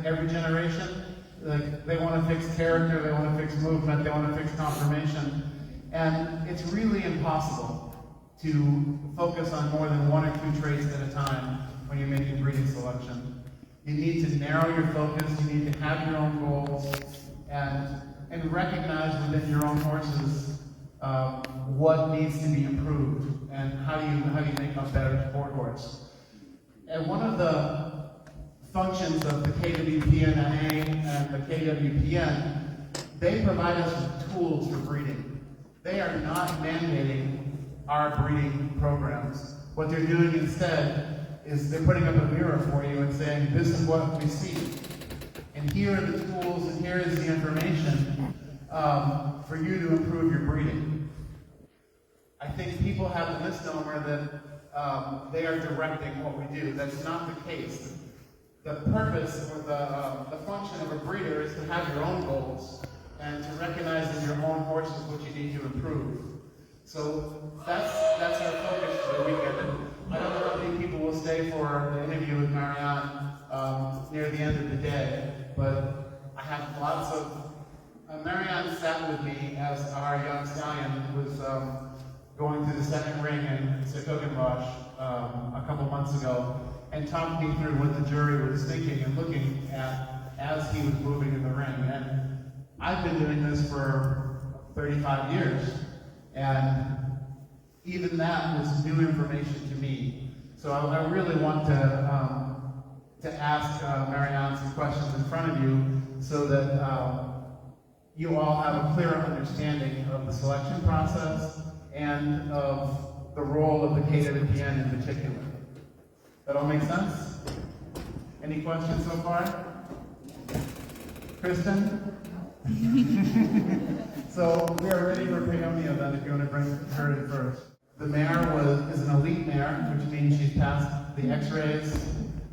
every generation, like, they want to fix character, they want to fix movement, they want to fix conformation. And it's really impossible to focus on more than one or two traits at a time when you're making breeding selection. You need to narrow your focus, you need to have your own goals, and recognize within your own horses what needs to be improved and how do you make a better sport horse. And one of the functions of the KWPN-NA and the KWPN, they provide us with tools for breeding. They are not mandating our breeding programs. What they're doing instead is they're putting up a mirror for you and saying, this is what we see. And here are the tools, and here is the information for you to improve your breeding. I think people have the misnomer that they are directing what we do. That's not the case. The purpose or the function of a breeder is to have your own goals and to recognize in your own horses what you need to improve. So that's our focus for the weekend. I don't know how many people will stay for the interview with Marianne near the end of the day, but I have lots of... Marianne sat with me as our young stallion was going through the second ring in Secauchenwash a couple months ago, and talked me through what the jury was thinking and looking at as he was moving in the ring. And I've been doing this for 35 years, and even that was new information to me. So I really want to ask Marianne some questions in front of you so that you all have a clearer understanding of the selection process and of the role of the KWPN in particular. That all make sense? Any questions so far? Kristen? So we are ready for Peonia then, if you want to bring her in first. The mare is an elite mare, which means she's passed the X-rays,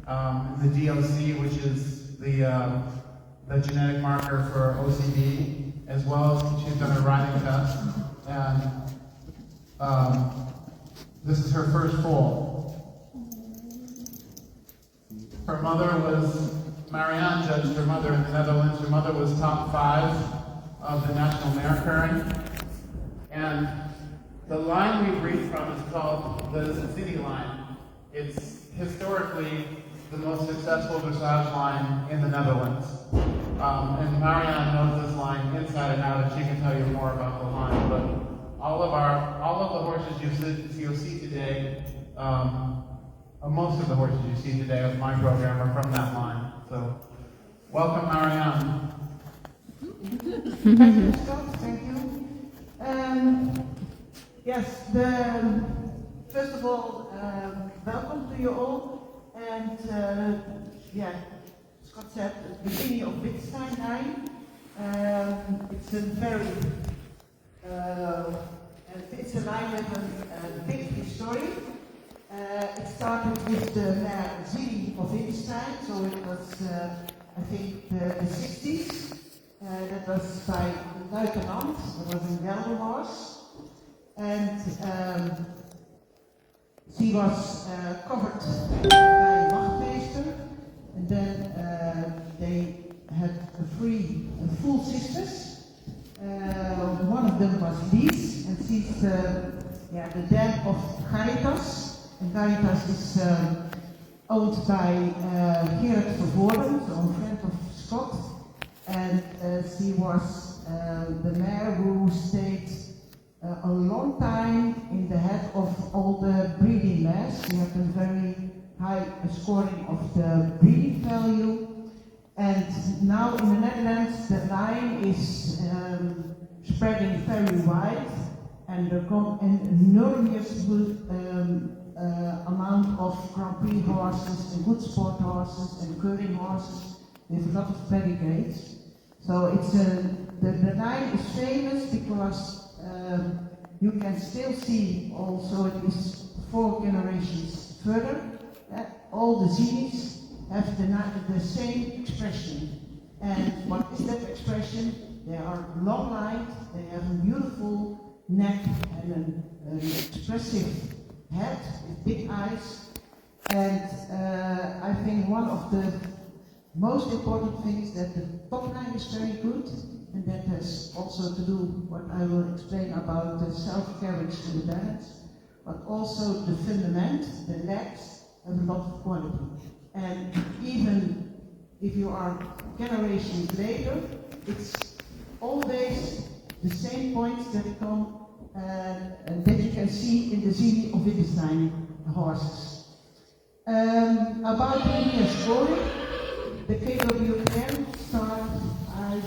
the DOC, which is the genetic marker for OCD, as well as she's done her riding test, and this is her first foal. Her mother was, Marianne judged her mother in the Netherlands. Her mother was top 5 of the national mare current. And the line we breed from is called the City line. It's historically the most successful dressage line in the Netherlands. And Marianne knows this line inside and out, and she can tell you more about the line. But all of the horses you'll see today, most of the horses you see today of my program are from that line. So, welcome, Marianne. Thank you, Scott. Thank you. Yes, first of all, welcome to you all. And Scott said at the beginning of Wittgenstein 9. It's a very, it's a line with a big history. It started with the mare Zilli of Wittgenstein, so it was, I think, the 60s. That was by Luitenant, that was in yellow horse. And she was covered by Wachtmeester, and then they had full sisters. One of them was Lies, and she's the dam of Garitas. And Garitas is owned by Gerard Vervoorden, so a friend of Scott. And she was the mare who stayed a long time in the head of all the breeding mares. She had a very high scoring of the breeding value. And now in the Netherlands, the line is spreading very wide, and there come an enormous amount of Grand Prix horses and good sport horses and curling horses with a lot of pedigrees. So it's the line is famous because you can still see also it is 4 generations further. All the Zillis have the same expression. And what is that expression? They are long-lined, they have a beautiful neck and an expressive head with big eyes. And I think one of the most important thing is that the top line is very good, and that has also to do what I will explain about the self-carriage to the balance, but also the fundament, the legs, have a lot of quality. And even if you are generations later, it's always the same points that come and that you can see in the Zini of Wittgenstein horses. About the linear scoring, the KWPN started, I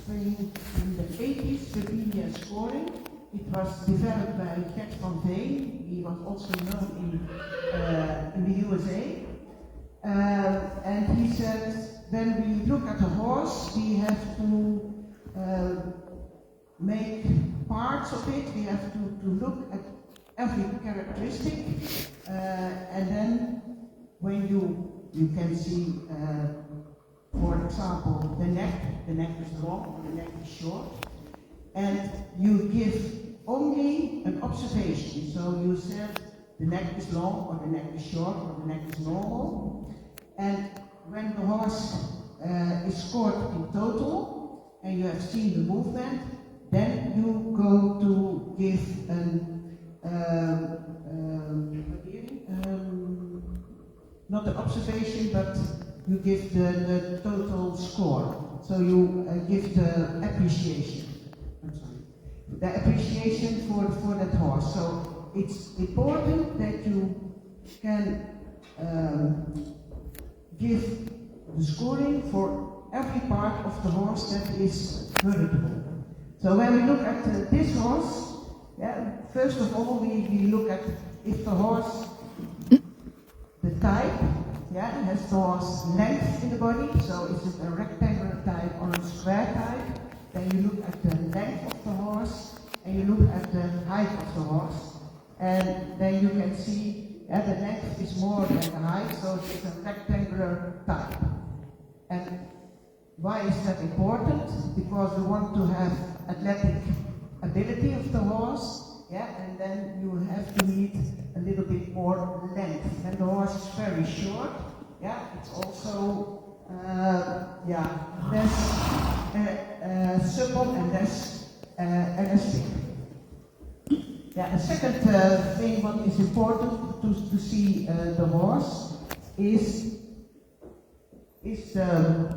think, in the 80s with linear scoring. It was developed by Gert van Veen. He was also known in the USA. And he said, when we look at a horse, we have to make parts of it, we have to look at every characteristic, and then when you can see, for example, the neck is long, the neck is short, and you give only an observation. So you said the neck is long, or the neck is short, or the neck is normal, and when the horse is scored in total, and you have seen the movement, then you go to give not an observation, but you give the total score. So you give the appreciation. I'm sorry. The appreciation for that horse. So it's important that you can give the scoring for every part of the horse that is heritable. So when we look at this horse, first of all we look at if the horse, the type, has the horse length in the body, so is it a rectangular type or a square type? Then you look at the length of the horse, and you look at the height of the horse, and then you can see the length is more than the height, so it's a rectangular type. And why is that important? Because we want to have athletic ability of the horse, and then you have to need a little bit more length. When the horse is very short, it's also less supple and less elastic. The second thing what is important to see the horse is the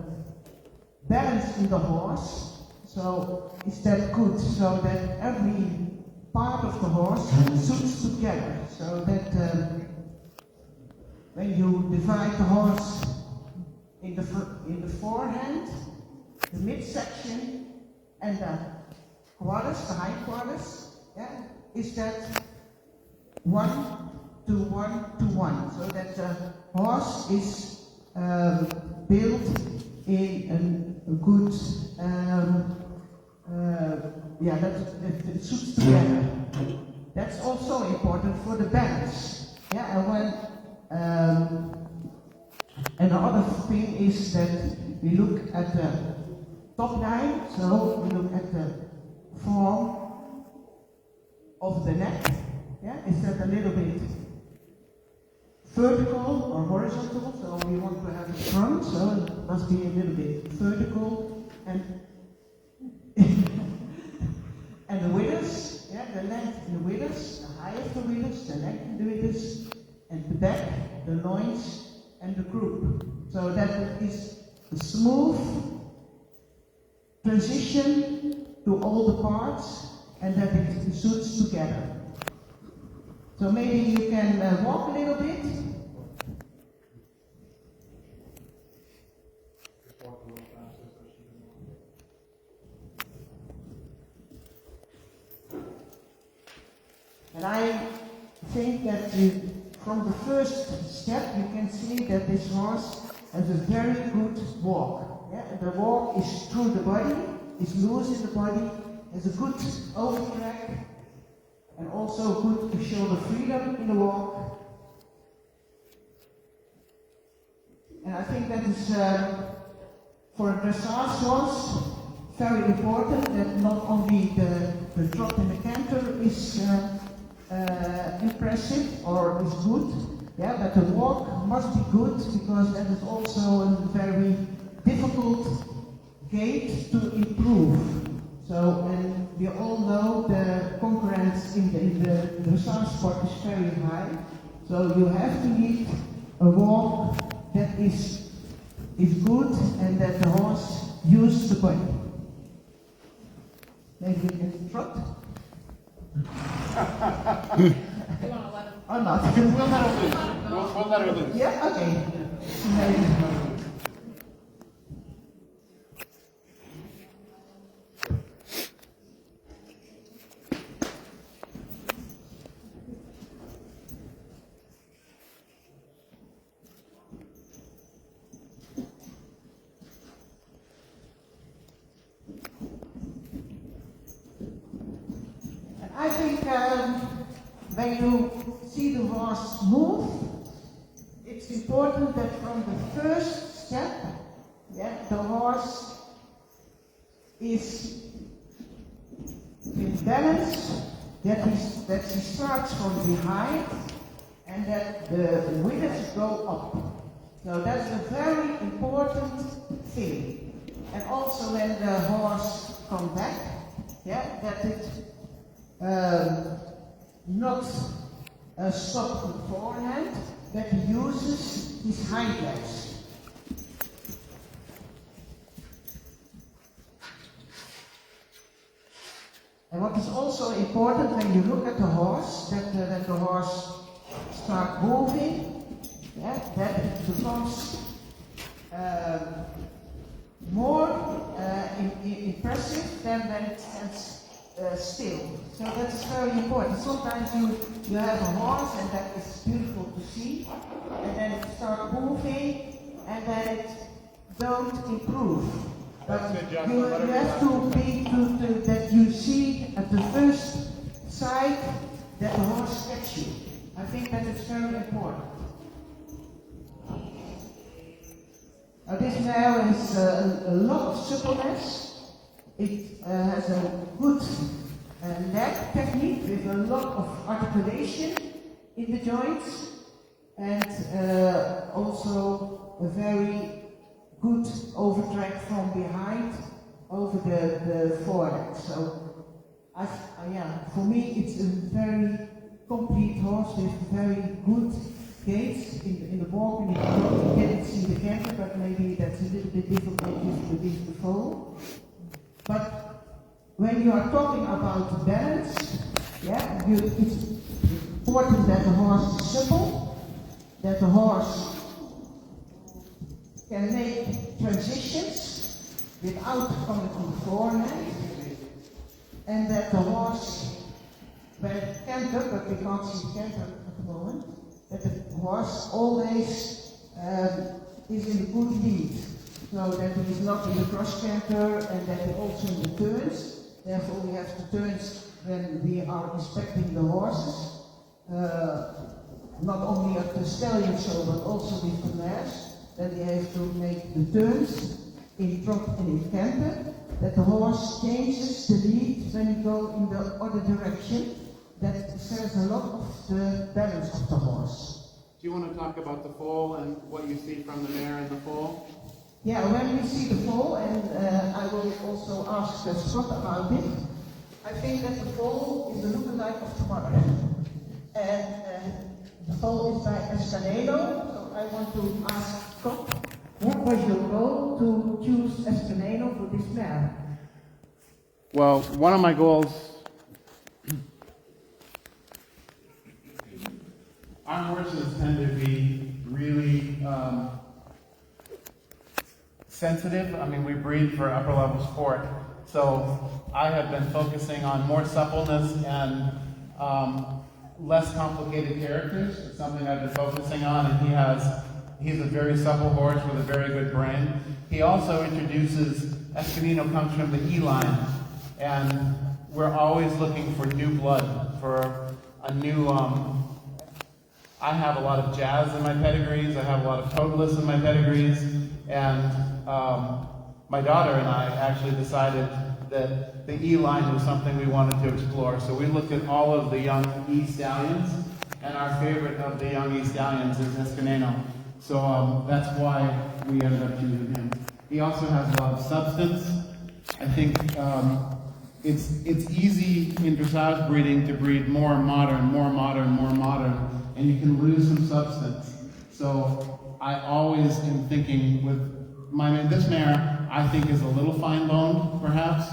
balance in the horse. So is that good? So that every part of the horse suits together. So that when you divide the horse in the forehand, the midsection, and the quarters, the hind quarters, is that 1 to 1 to 1. So that the horse is built in a good, that it suits together. That's also important for the balance. And when and the other thing is that we look at the top line, so we look at the form of the neck. Is that a little bit vertical or horizontal? So we want to have a front, so it must be a little bit vertical, and and the withers, the length and the withers, the height of the withers, the length and the withers, and the back, the loins, and the croup. So that is a smooth transition to all the parts, and that it suits together. So maybe you can walk a little bit. And I think that from the first step you can see that this horse has a very good walk. The walk is through the body, is loose in the body, has a good overtrack, and also good to show the freedom in the walk. And I think that is for a dressage horse very important, that not only the trot and the canter is impressive or is good, but the walk must be good, because that is also a very difficult gait to improve. So, and we all know the concurrence in the dressage sport is very high. So you have to need a walk that is good and that the horse uses the body. Maybe we can trot. You want to let him? Or not? We'll let her loose. We'll let her loose. Yeah, okay. Maybe. I think when you see the horse move, it's important that from the first step, the horse is in balance, that he starts from behind, and that the withers go up. So that's a very important thing. And also when the horse comes back, that it not stop beforehand, that he uses his hind legs. And what is also important when you look at the horse, that the horse starts moving, that it becomes more impressive than when it stands still. So that's very important. Sometimes you have a horse and that is beautiful to see, and then it starts moving and then it don't improve. But you have to be that you see at the first sight that the horse gets you. I think that is very important. This mare has a lot of suppleness. It has a good leg technique with a lot of articulation in the joints, and also a very good overtrack from behind over the foreleg. So, for me, it's a very complete horse with very good gaits in the walk, and you can't see the canter, but maybe that's a little bit difficult with the foal. But when you are talking about balance, it's important that the horse is supple, that the horse can make transitions without coming on the forehand, and that the horse, when it canter, but we can't see canter at the moment, that the horse always is in a good lead. So that he is not in the cross canter and that he also in the turns. Therefore we have the turns when we are inspecting the horses. Not only at the stallion show but also with the mares. Then we have to make the turns in trot and in canter. That the horse changes the lead when you go in the other direction. That says a lot of the balance of the horse. Do you want to talk about the foal and what you see from the mare and the foal? Yeah, when we see the foal, and I will also ask Scott about it, I think that the foal is the lookalike of the mother. And the foal is by Escanelo, so I want to ask Scott, what was your goal to choose Escanelo for this mare? Well, one of my goals, our horses tend to be really sensitive. I mean, we breed for upper level sport. So I have been focusing on more suppleness and less complicated characters. It's something I've been focusing on, and he's a very supple horse with a very good brain. He also introduces, Escanino comes from the E line, and we're always looking for new blood, for a new, I have a lot of jazz in my pedigrees, I have a lot of totalist in my pedigrees, and my daughter and I actually decided that the E line was something we wanted to explore. So we looked at all of the young E stallions, and our favorite of the young E stallions is Escanino. So that's why we ended up choosing him. He also has a lot of substance. I think it's easy in dressage breeding to breed more modern, and you can lose some substance. So I always am thinking with this mare, I think is a little fine-boned, perhaps.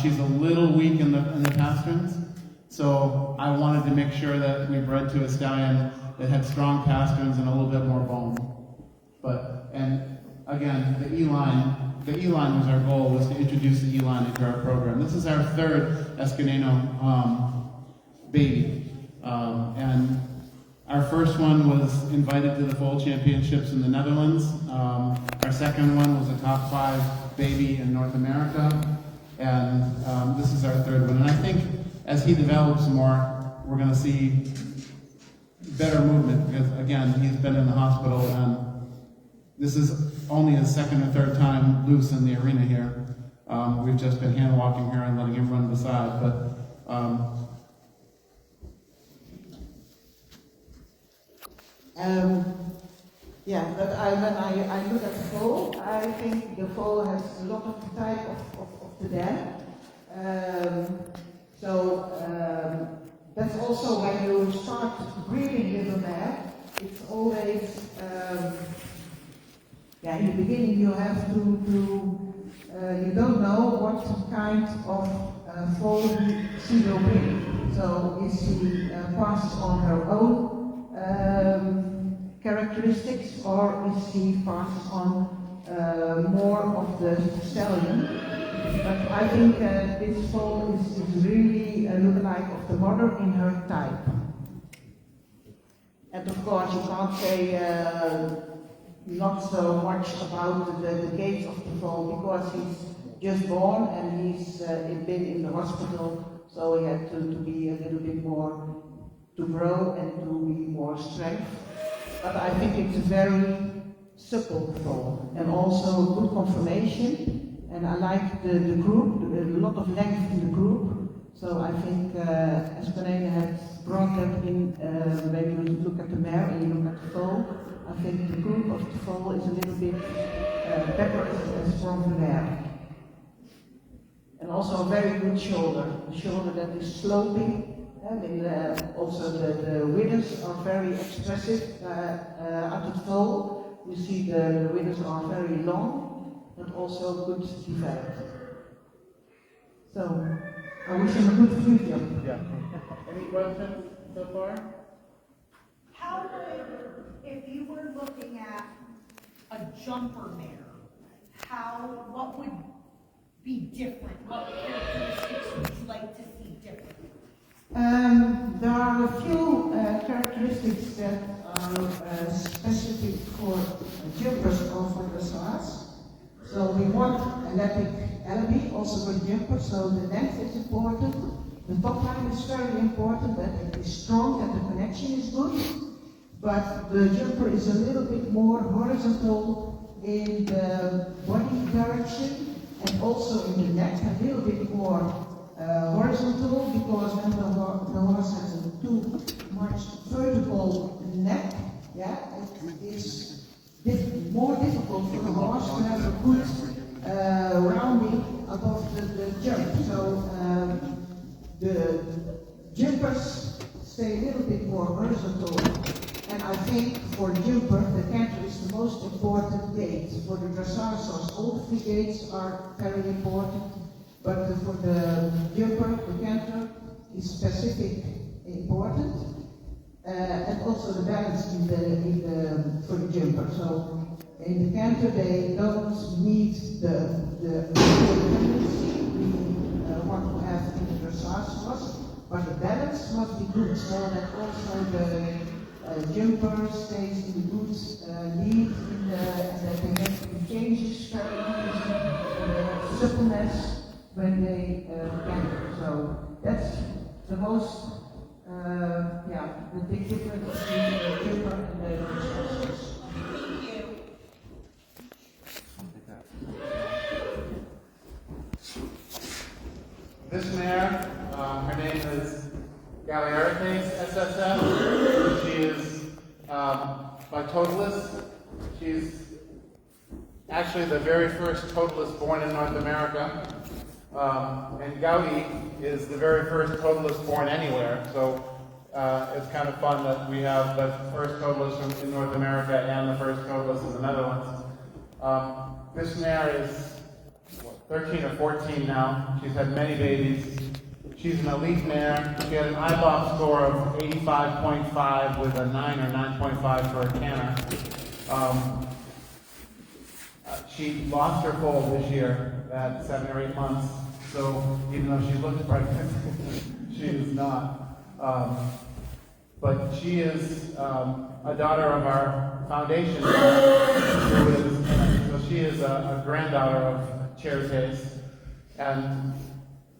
She's a little weak in the pasterns. So I wanted to make sure that we bred to a stallion that had strong pasterns and a little bit more bone. And again, the E-line was our goal, was to introduce the E-line into our program. This is our third Escaneno baby. And our first one was invited to the foal championships in the Netherlands. Our second one was a top 5 baby in North America. And this is our third one. And I think as he develops more, we're going to see better movement because, again, he's been in the hospital and this is only his second or third time loose in the arena here. We've just been hand walking here and letting him run beside. But when I look at the foal, I think the foal has a lot of the type of the dam. That's also when you start breeding with a mare, it's always, in the beginning you have to you don't know what kind of foal she will bring. So is she passed on her own characteristics, or is she passed on more of the stallion? But I think this foal is really a lookalike of the mother in her type. And of course you can't say not so much about the gait of the foal because he's just born and he's been in the hospital, so he had to be a little bit more to grow and to be more strength. But I think it's a very supple foal and also good conformation. And I like the group, a lot of length in the group. So I think Escaneno has brought that in when you look at the mare and you look at the foal. I think the group of the foal is a little bit better as from the mare. And also a very good shoulder. The shoulder that is sloping. And also the withers are very expressive. At the foal, you see the withers are very long, but also good developed. So, I wish him a good future. Yeah. Any questions so far? How would, if you were looking at a jumper mare, what would be different? What characteristics would you like to see different? There are a few characteristics that are specific for jumpers or for dressage. So we want an epic LB also for jumpers, so the length is important. The top line is very important, that it is strong and the connection is good. But the jumper is a little bit more horizontal in the body direction and also in the neck, a little bit more horizontal, because when the horse has a too much vertical neck, it is more difficult for the horse to have a good rounding above the jump. So the jumpers stay a little bit more horizontal. And I think for the jumper, the canter is the most important gait. For the dressage horse, all the 3 gaits are very important. But for the jumper, the canter is specific important, and also the balance for the jumper. So in the canter, they don't need the tendency we want to have in the dressage horse, but the balance must be good, so that also the jumper stays in the good lead, and that they make the changes very easy, suppleness when they canter. So that's the most, the big difference between the jumper and the dressage. This mare, her name is Galliartes SSF. She is by Totalis. She's actually actually the very first totalist born in North America. And Gaudi is the very first totalist born anywhere. So it's kind of fun that we have the first totalist in North America and the first totalist in the Netherlands. This mare is 13 or 14 now. She's had many babies. She's an elite mare. She had an IBOM score of 85.5 with a 9 or 9.5 for a canner. She lost her foal this year at 7 or 8 months. So even though she looks pregnant, she is not. But she is a daughter of our foundation, so she is a granddaughter of Charites. And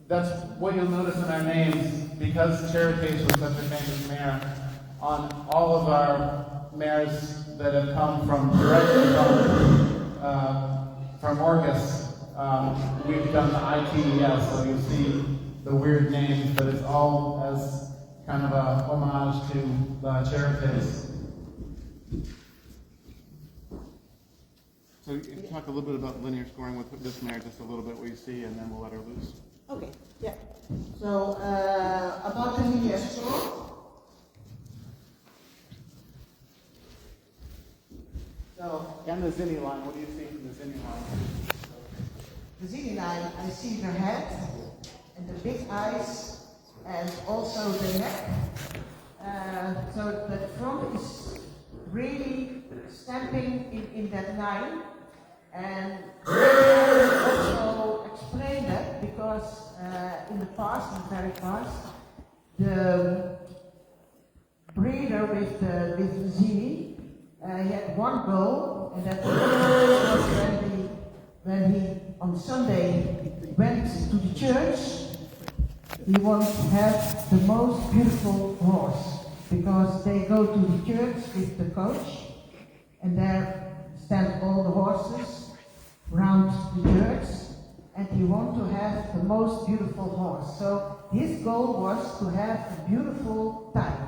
that's what you'll notice in our names, because Charites was such a famous mare. On all of our mares that have come directly from Orcus, we've done the ITES, so you see the weird names, but it's all as kind of a homage to the Charites. So you talk a little bit about linear scoring with this mare, just a little bit what you see, and then we'll let her loose. Okay, yeah. So, about the linear score. So, And the Zinni line, what do you see from the Zinni line? the Zini line, I see the head and the big eyes and also the neck. So the front is really stamping in that line. And I also explain that because in the past, in the very past, the breeder with the Zini, he had one goal, and that was when he on Sunday went to the church. He wants to have the most beautiful horse, because they go to the church with the coach, and there stand all the horses around the church, and he wants to have the most beautiful horse. So his goal was to have a beautiful type,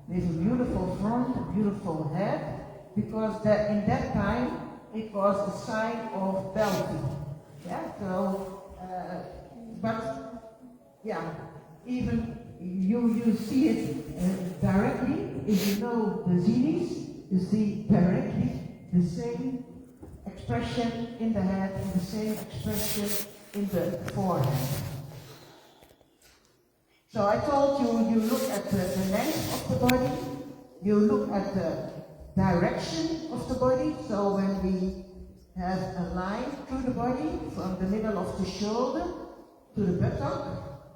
with a beautiful front, a beautiful head, because in that time it was a sign of bounty. Yeah, so, but yeah, even you see it directly. If you know the Zinis, you see directly the same expression in the head and the same expression in the forehead. So I told you, you look at the length of the body, you look at the direction of the body. So when we have a line through the body from the middle of the shoulder to the buttock,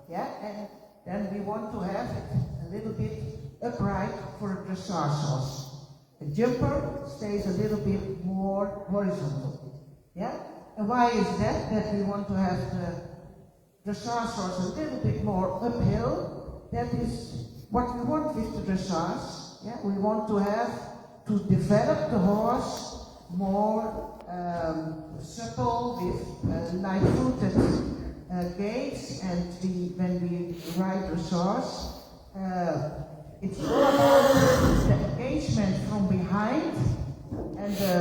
yeah, and then we want to have it a little bit upright for a dressage horse. A jumper stays a little bit more horizontal, yeah. And why is that? That we want to have the dressage horse a little bit more uphill. That is what we want with the dressage. Yeah, we want to develop the horse more supple with light-footed gaits, and when we ride dressage, it's all about the engagement from behind and the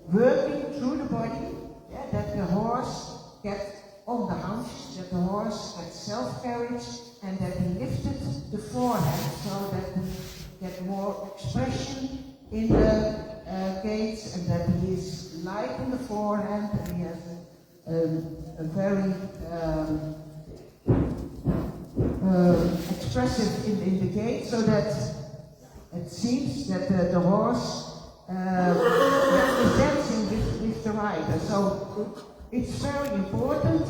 working through the body, yeah, that the horse gets on the haunch, that the horse gets self-carriage, and that he lifted the forehead so that we get more expression in the gaits, and that he is light in the forehand, and he has a very expressive in the gait, so that it seems that the horse is dancing with the rider. So it's very important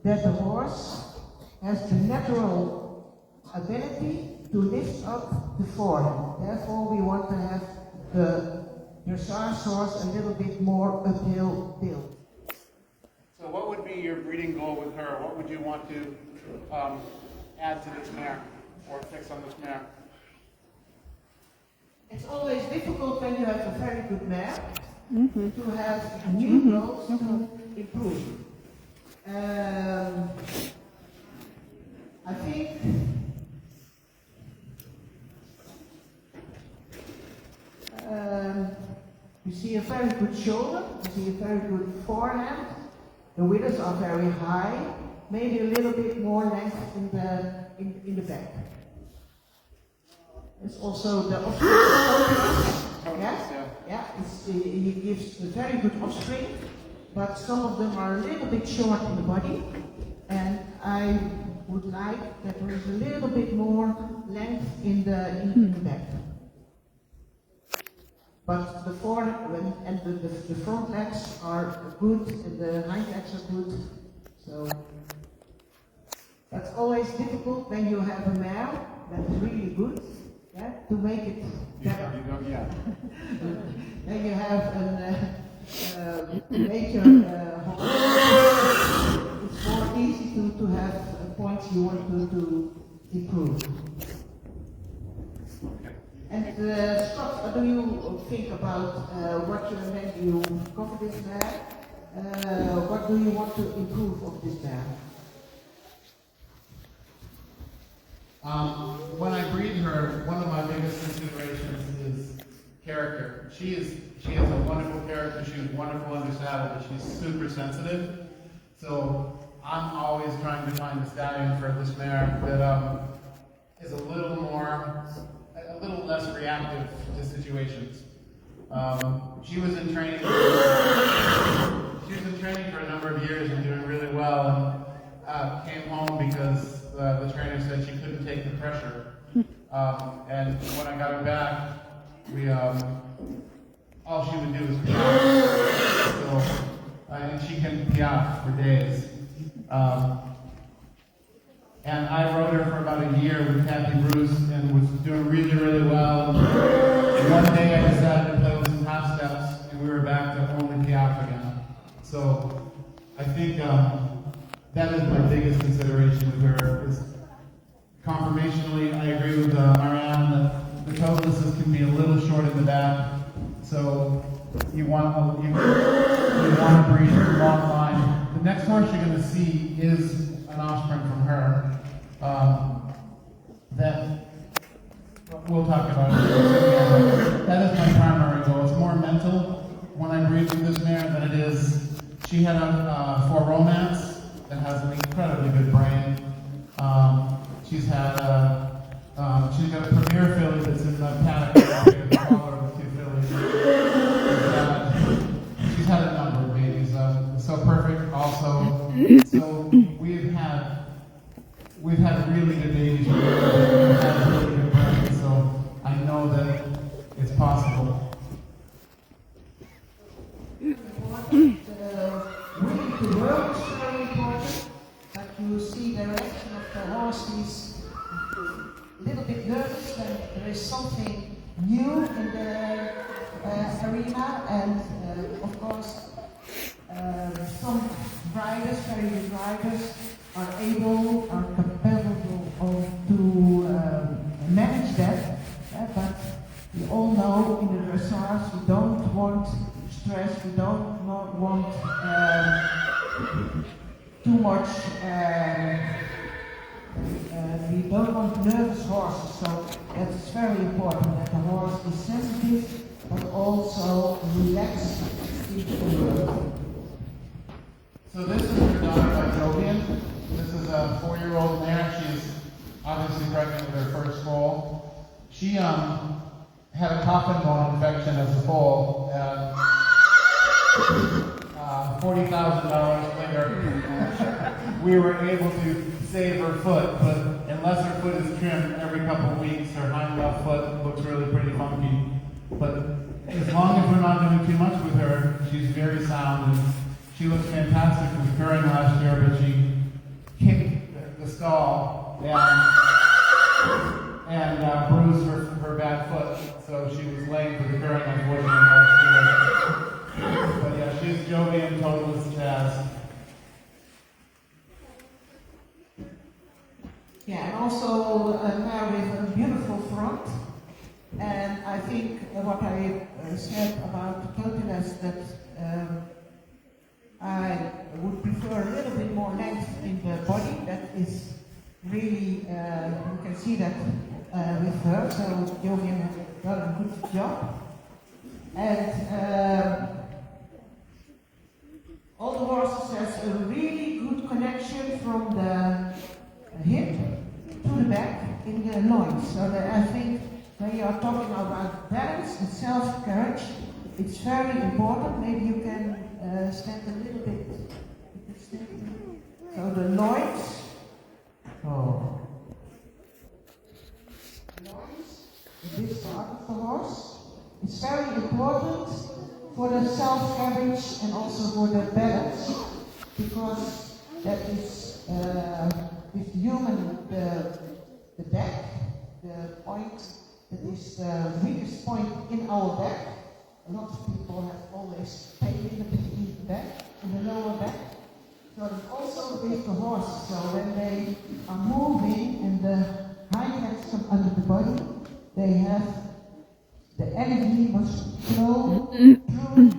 that the horse has the natural ability to lift up the forehand. Therefore, we want to have the dressage horse a little bit more uphill build. So what would be your breeding goal with her? What would you want to add to this mare or fix on this mare? It's always difficult when you have a very good mare to have new goals to improve. I think you see a very good shoulder, a see a very good forehand. The withers are very high, maybe a little bit more length in the back. It's also the offspring. Yeah. He gives a very good offspring, but some of them are a little bit short in the body, and I would like that there is a little bit more length in the back. But the forehand and the front legs are good, and the hind legs are good. So that's always difficult when you have a mare that is really good, yeah, to make it better. Then you have a major horse. It's more easy to have points you want to improve. And Scott, what do you think about what you when you cover this mare? What do you want to improve of this mare? When I breed her, one of my biggest considerations is character. She is a wonderful character. She is wonderful under saddle, but she's super sensitive. So I'm always trying to find a stallion for this mare that is a little less reactive to situations. She was in training for a number of years and doing really well, and came home because the trainer said she couldn't take the pressure. And when I got her back, all she would do was piaffe. So, and she can piaffe for days. And I rode her for about a year with Kathy Bruce and was doing really, really well. And one day I decided to play with some half steps, and we were back to only piaffe again. So I think that is my biggest consideration with her. Is conformationally, I agree with Marianne that the toe lisses can be a little short in the back. So you want to breed a long line. The next horse you're going to see is an offspring from her. That we'll talk about it. That is my primary goal. It's more mental when I breed with this mare than it is. She had a for romance that has an incredibly good brain. She's got a premier filly that's in the paddock. The father of the two fillies. She's had a number of babies. So perfect also. So we've had really good babies. We've had really good brains. So I know that it's possible. Really, the work is very important, but you see the reaction of the horse. He's a little bit nervous when there is something new in the arena, and of course, some riders, very good riders, are capable to manage that. But we all know in the dressage we don't want stress, we don't want too much, we don't want nervous horses, so that's very important that the horse is sensitive but also relaxed in the work. So this is her daughter by Jovian. This is a 4-year-old mare. She's obviously pregnant with her first foal. She had a coffin bone infection as a foal, and $40,000 later, we were able to save her foot, but unless her foot is trimmed every couple of weeks, her hind left foot looks really pretty funky. But as long as we're not doing too much with her, she's very sound, and she looks fantastic with Curran last year, but she kicked the stall and bruised her back foot, so she was lame for the Curran, unfortunately, last year. But yeah, she's Jovian Totalist Chaz. Yeah, and also now with a beautiful front. And I think what I said about Totalist, that I would prefer a little bit more length in the body. That is really, you can see that with her, so Jovian has done a good job. And all the horses has a really good connection from the hip to the back in the loins. So that I think when you are talking about balance and self-carriage, it's very important. Maybe you can stand a little bit. So the loins. Oh. Loins, this part of the horse. It's very important for the self-carriage and also for the balance, because that is with the human, the back, the point that is the weakest point in our back. A lot of people have always pain in the back, in the lower back. So it's also with the horse. So when they are moving and the hind legs come under the body, they have the energy must flow through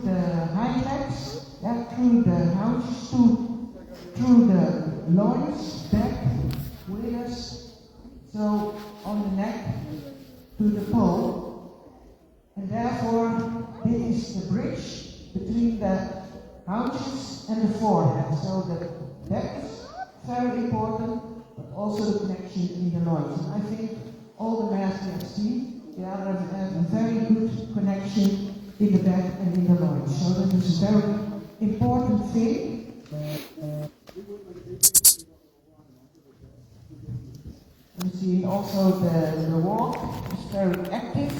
the hind legs, through the haunches, through the loins, back, withers, so on the neck to the pole, and therefore this is the bridge between the haunches and the forehead. So the back is very important, but also the connection in the loins. And I think all the mares we have seen, they have a very good connection in the back and in the loins. So that is a very important thing. You see also the walk is very active.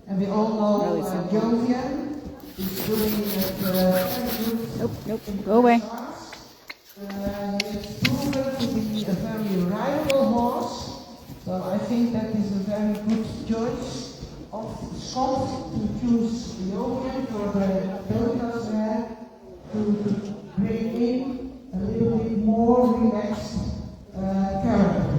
And we all know Jovian is doing it very good. Nope, go away. He's proven to be a very reliable horse, so I think that is a very good choice of Scott to choose Jovian for the Dotas there to bring in a little bit more relaxed character.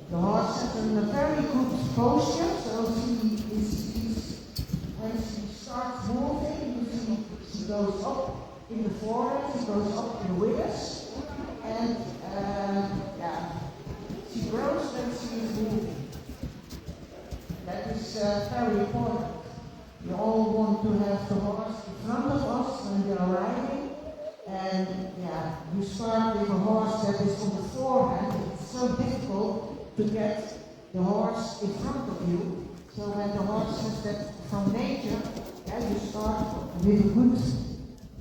The horse is in a very good posture, so when she starts moving, you see she goes up in the forehead, she goes up in the withers, and she grows when she is moving. That is very important. We all want to have the horse in front of us when we are riding, and you start with a horse that is on the forehand. It's so difficult to get the horse in front of you. So when the horse has that from nature, you start with a good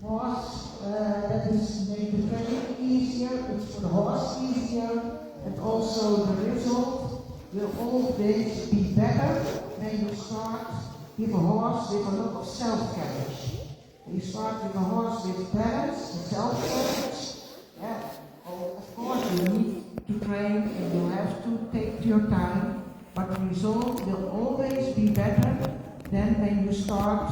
horse that is made the training easier, it's for the horse easier, and also the result will always be better when you start with a horse with a lot of self-carriage. You start with a horse with balance and self-carriage. Of course you need to train and you have to take your time, but the result will always be better than when you start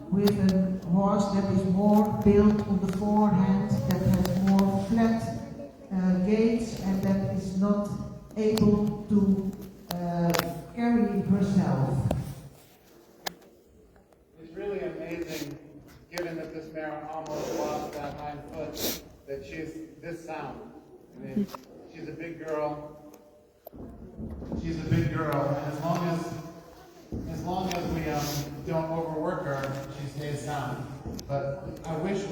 with a horse that is more built on the forehand, that has more flat gaits and that is not able to carry herself. It's really amazing, given that this mare almost lost that hind foot, that she's this sound. I mean, she's a big girl. She's a big girl, and as long as we don't overwork her, she stays sound. But I wish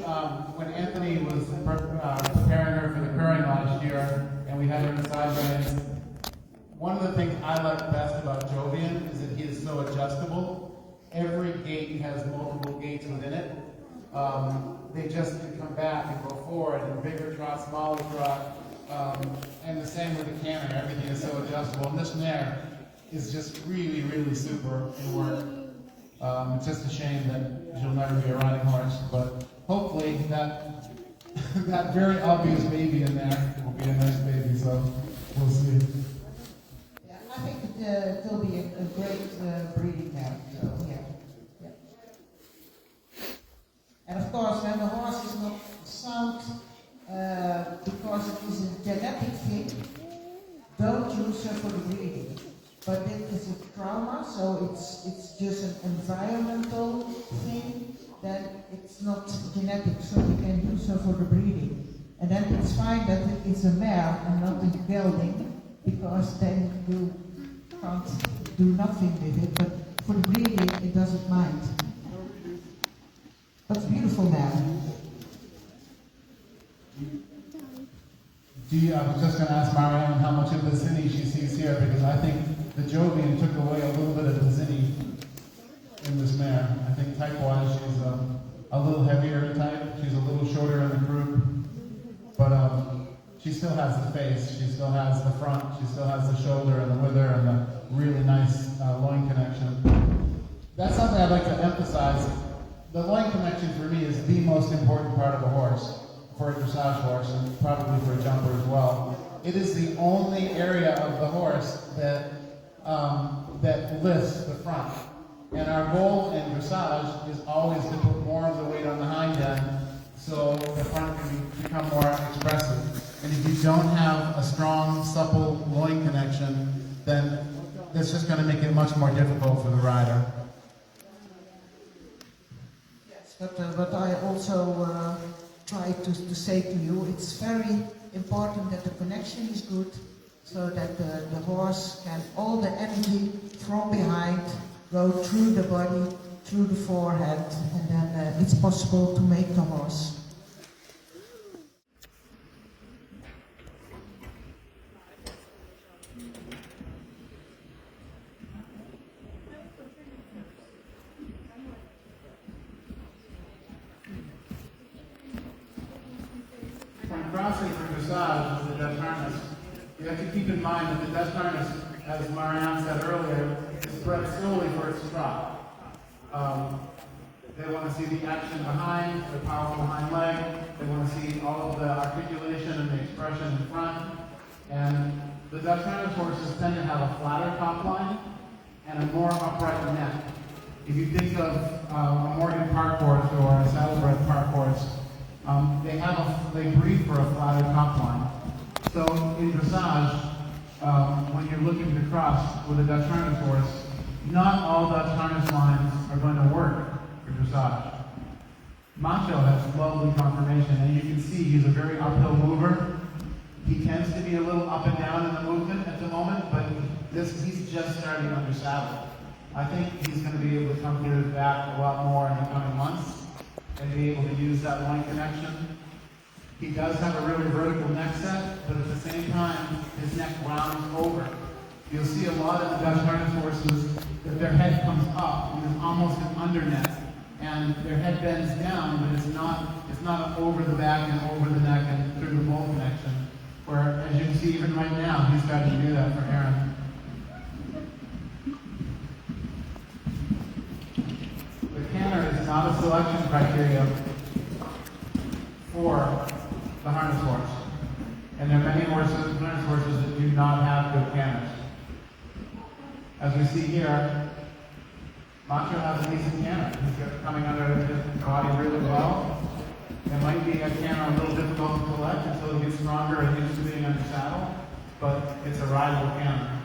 when Anthony was preparing her for the curring last year, and we had her in side reins, one of the things I like best about Jovian is that he is so adjustable. Every gait has multiple gaits within it, they just come back and go forward, and bigger trot, smaller trot, and the same with the canter. Everything is so adjustable. And this mare is just really, really super in work. It's just a shame that she'll never be a riding horse, but hopefully that that very obvious baby in there will be a nice baby. So we'll see. Yeah, I think it will be a great breeding mare. So yeah. And of course, when the horse is not sound, because it is a genetic thing, don't use her for the breeding. But it is a trauma, so it's just an environmental thing, then it's not genetic, so you can use her for the breeding. And then it's fine that it is a mare and not a gelding, because then you can't do nothing with it, but for the breeding it doesn't mind. That's a beautiful mare. I was just going to ask Marianne how much of the zinni she sees here, because I think the Jovian took away a little bit of the zinni in this mare. I think type-wise she's a little heavier type. She's a little shorter in the croup, but she still has the face, she still has the front, she still has the shoulder and the wither and the really nice loin connection. That's something I'd like to emphasize. The loin connection for me is the most important part of a horse, for a dressage horse, and probably for a jumper as well. It is the only area of the horse that that lifts the front. And our goal in dressage is always to put more of the weight on the hind end so the front can become more expressive. And if you don't have a strong, supple loin connection, then that's just going to make it much more difficult for the rider. But I also try to say to you, it's very important that the connection is good, so that the horse can, all the energy from behind, go through the body, through the forehead, and then it's possible to make the horse. When crossing from dressage with the Dutch harness, you have to keep in mind that the Dutch harness, as Marianne said earlier, is bred solely for its trot. They want to see the action behind, the powerful hind leg. They want to see all of the articulation and the expression in front. And the Dutch harness horses tend to have a flatter top line and a more upright neck. If you think of a Morgan Park horse or a saddlebred park horse, they breed for a flatter top line. So in dressage, when you're looking to cross with a Dutch harness horse, not all Dutch harness lines are going to work for dressage. Macho has lovely conformation, and you can see he's a very uphill mover. He tends to be a little up and down in the movement at the moment, but he's just starting under saddle. I think he's going to be able to come through his back a lot more in the coming months and be able to use that loin connection. He does have a really vertical neck set, but at the same time, his neck rounds over. You'll see a lot of the Dutch harness horses that their head comes up and is almost an underneck, and their head bends down, but it's not over the back and over the neck and through the bone connection. Where, as you can see even right now, he's starting to do that for Aaron. The canter is not a selection criteria for the harness horse. And there are many harness horses that do not have good canters. As we see here, Macho has a decent canter. He's coming under his body really well. It might be a canter a little difficult to collect until he gets stronger and used to being under saddle, but it's a rideable canter.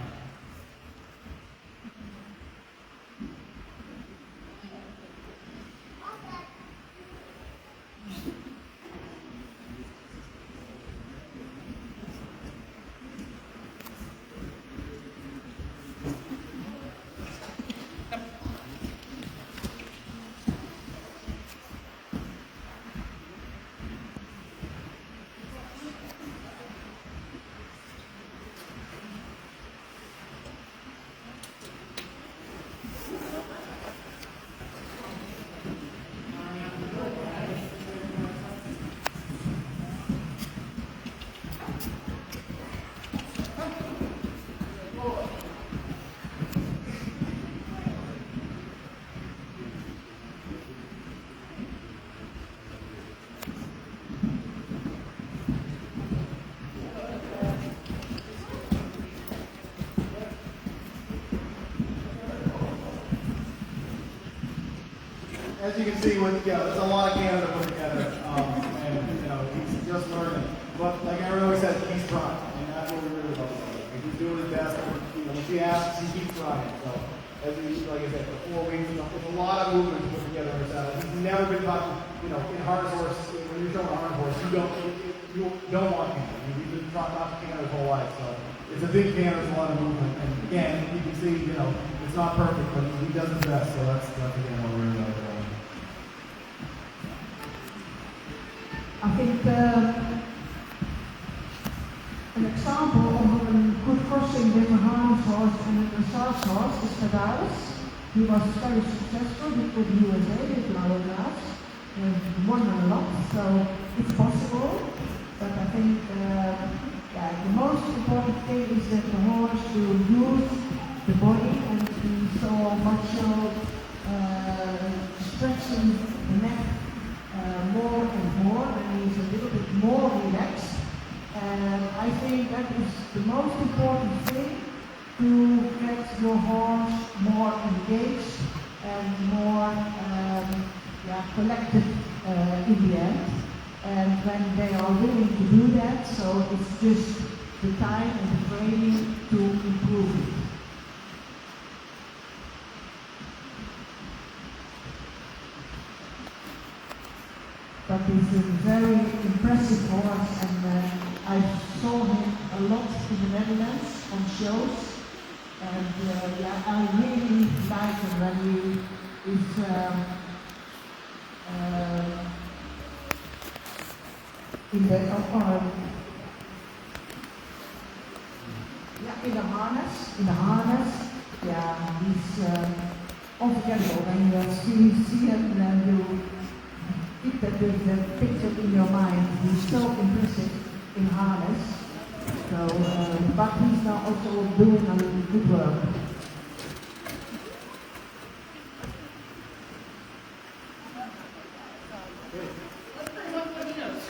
as you can see, there's a lot of Canada put together, and he's just learning. But like Aaron always says, he's trying, and that's what we really love about him. He's doing his best, and if he asks, he keeps trying. So, like I said, for 4 weeks, there's a lot of movement to put together in his saddle. He's never been taught, in harness horse, when you're showing a harness horse, you don't want canter. He's been taught not to canter his whole life. So it's a big canter, there's a lot of movement. And again, you can see, it's not perfect, but he does his best. So that's again what we're really doing. I think an example of a good crossing with a harness horse and a dressage horse is Tadaris. He was very successful with the USA, with Laolas, and won a lot, so it's possible. But I think the most important thing is that the horse will use the body and be so much stretching the neck more and more, and he's a little bit more relaxed. And I think that is the most important thing, to get your horse more engaged and more collected in the end. And when they are willing to do that, so it's just the time and the training to improve it. But it's a very impressive horse, and I saw him a lot in the Netherlands on shows, and I really like him when he is in the in the harness. Yeah, he's unforgettable when you see him and then you keep that with the picture in your mind. He's so impressive in harness. So, but he's now also doing a good work. Let's bring up what he knows.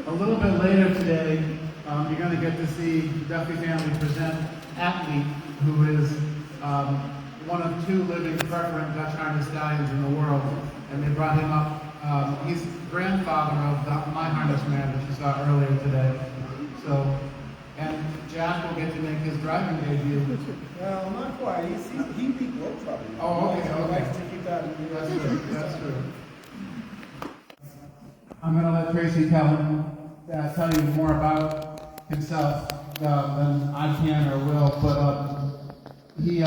A little bit later today, you're going to get to see the Duffy family present Atlee, who is one of 2 living preferent Dutch harness stallions in the world, and they brought him up. He's grandfather of my harness man that you saw earlier today. So, and Jack will get to make his driving debut. Well, not quite. He beat Globetrotter. Oh, okay, He okay. likes to keep that. That's true. That's true. I'm going to let Tracy tell you more about himself than I can or will, but he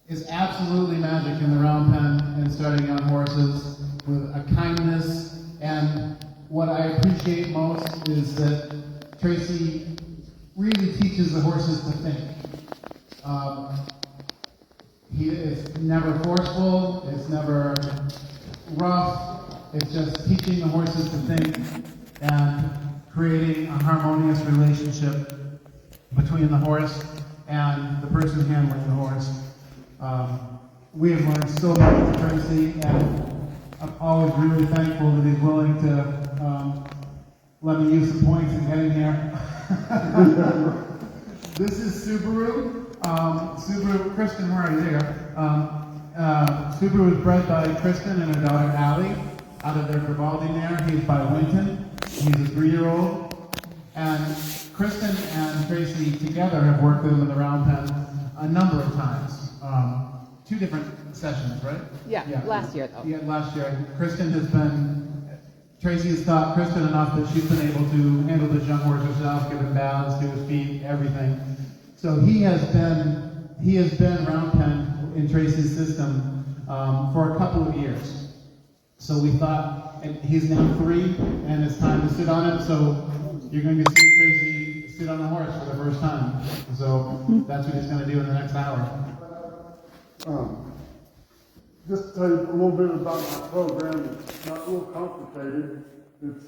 is absolutely magic in the round pen and starting on horses with a kindness. And what I appreciate most is that Tracy really teaches the horses to think. He is never forceful, it's never rough. It's just teaching the horses to think and creating a harmonious relationship between the horse and the person handling the horse. We have learned so much from Tracy, and I'm always really thankful that he's willing to let me use some points in getting here. This is Subaru. Subaru, Kristen, where are you here? Subaru was bred by Kristen and her daughter Allie out of their Grimaldi mare. He's by Winton. He's a 3-year-old. And Kristen and Tracy together have worked with him in the round pen a number of times. 2 different sessions, right? Yeah, last year though. Yeah, last year. Tracy has taught Kristen enough that she's been able to handle the young horse herself, give him balance, do his feet, everything. So he has been round pen in Tracy's system for a couple of years. So we thought, and he's now 3, and it's time to sit on it. So you're going to see Tracy sit on the horse for the first time. So that's what he's going to do in the next hour. Just to tell you a little bit about my program. It's not real complicated. It's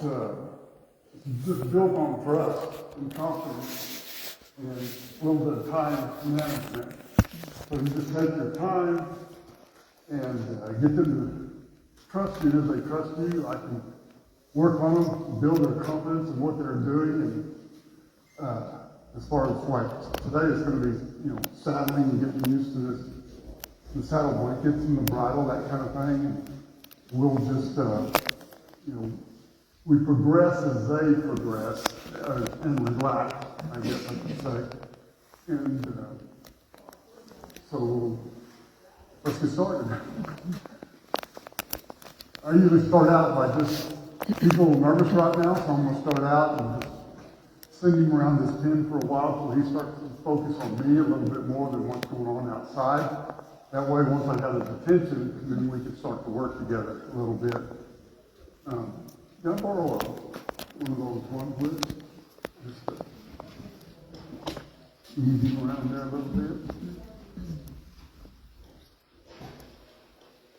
just built on trust and confidence and a little bit of time management. So you just take your time and get them to trust you as they trust you. I can work on them, build their confidence in what they're doing, and as far as like today, it's going to be saddling and getting used to the saddle blankets and the bridle, that kind of thing. And we'll just we progress as they progress and relax, I guess I could say. And so let's get started. I usually start out by just, people are nervous right now, so I'm going to start out and just send him around this pen for a while till he starts to focus on me a little bit more than what's going on outside. That way, once I have his attention, then we can start to work together a little bit. Can I borrow one of those ones, please? Just ease him around there a little bit.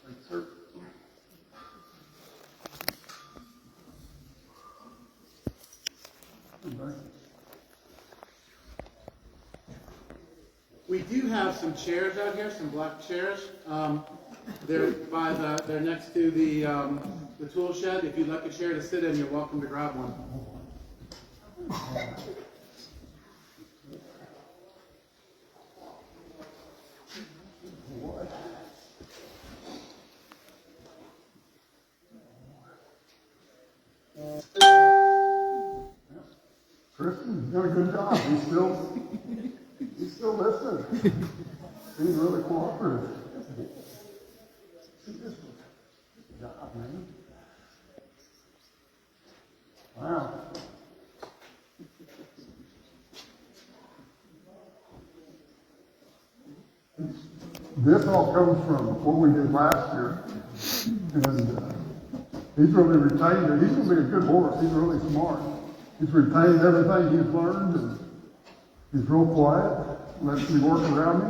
Thanks, sir. We do have some chairs out here, some black chairs. They're next to the tool shed. If you'd like a chair to sit in, you're welcome to grab one. Kristen's done a good job. He's still listening. He's really cooperative. Good job, man. Wow. This all comes from what we did last year. And he's really retained it. He's going to be a good horse. He's really smart. He's retained everything he's learned, and he's real quiet, lets me work around me.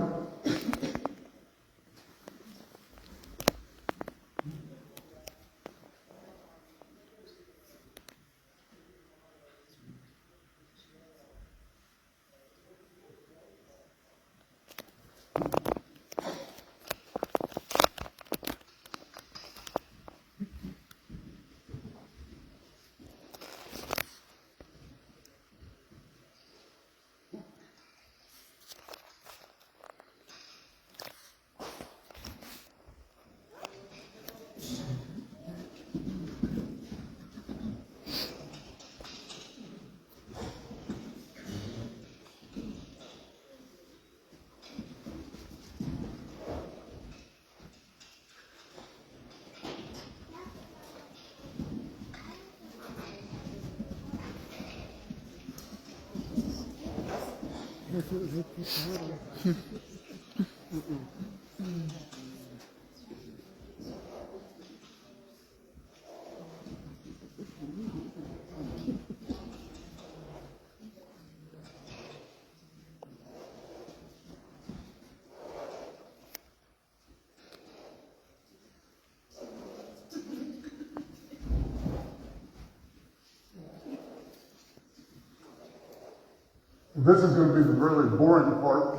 This is going to be the really boring part.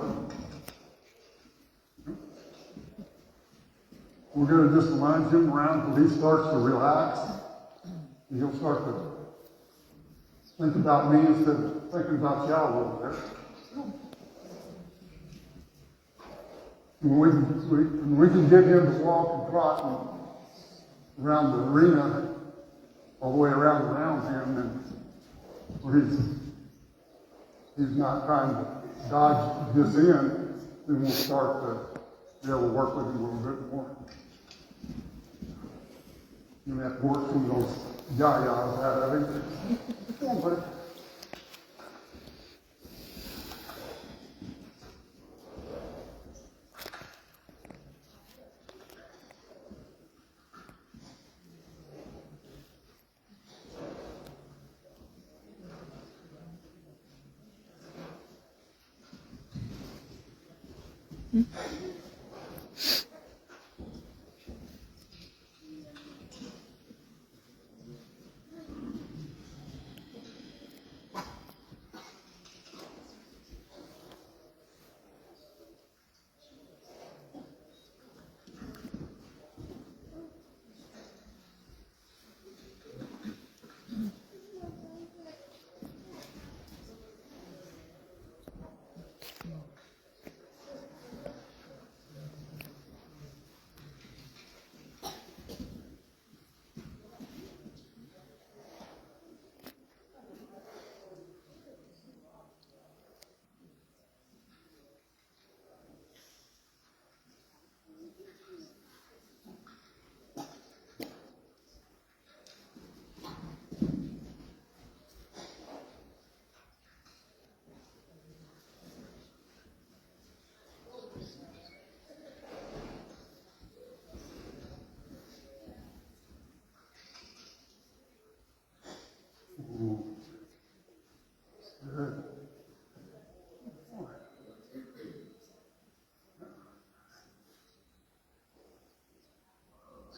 We're going to just lunge him around until he starts to relax. And he'll start to think about me instead of thinking about y'all a little bit. When we can get him to walk and trot around the arena, all the way around him, and where he's not trying to dodge this in, then we'll start to be able to work with him a little bit more. You have to work some of those yah-yahs out of him. Come on, buddy.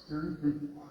scary people.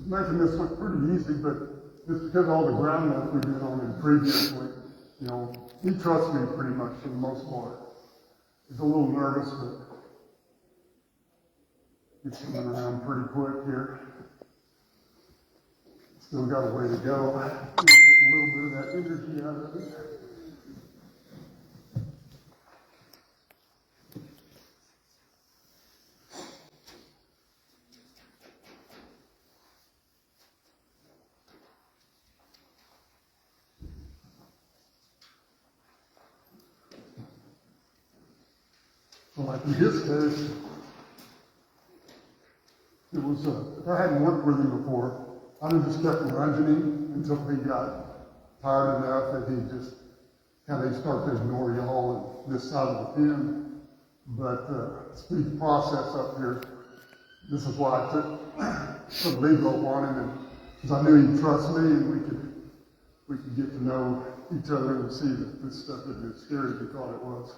Making this look pretty easy, but it's because of all the groundwork we did on it previously. You know, he trusts me pretty much for the most part. He's a little nervous, but he's coming around pretty quick here. Still got a way to go. Take a little bit of that energy out of it. So like in his case, it was, if I hadn't worked with him before, I'd have just kept grinding him until he got tired enough that he just kind of start to ignore y'all and this side of the pen. But speed process up here, this is why I took some lead rope on him, because I knew he'd trust me and we could get to know each other and see that this stuff isn't as scary as we thought it was.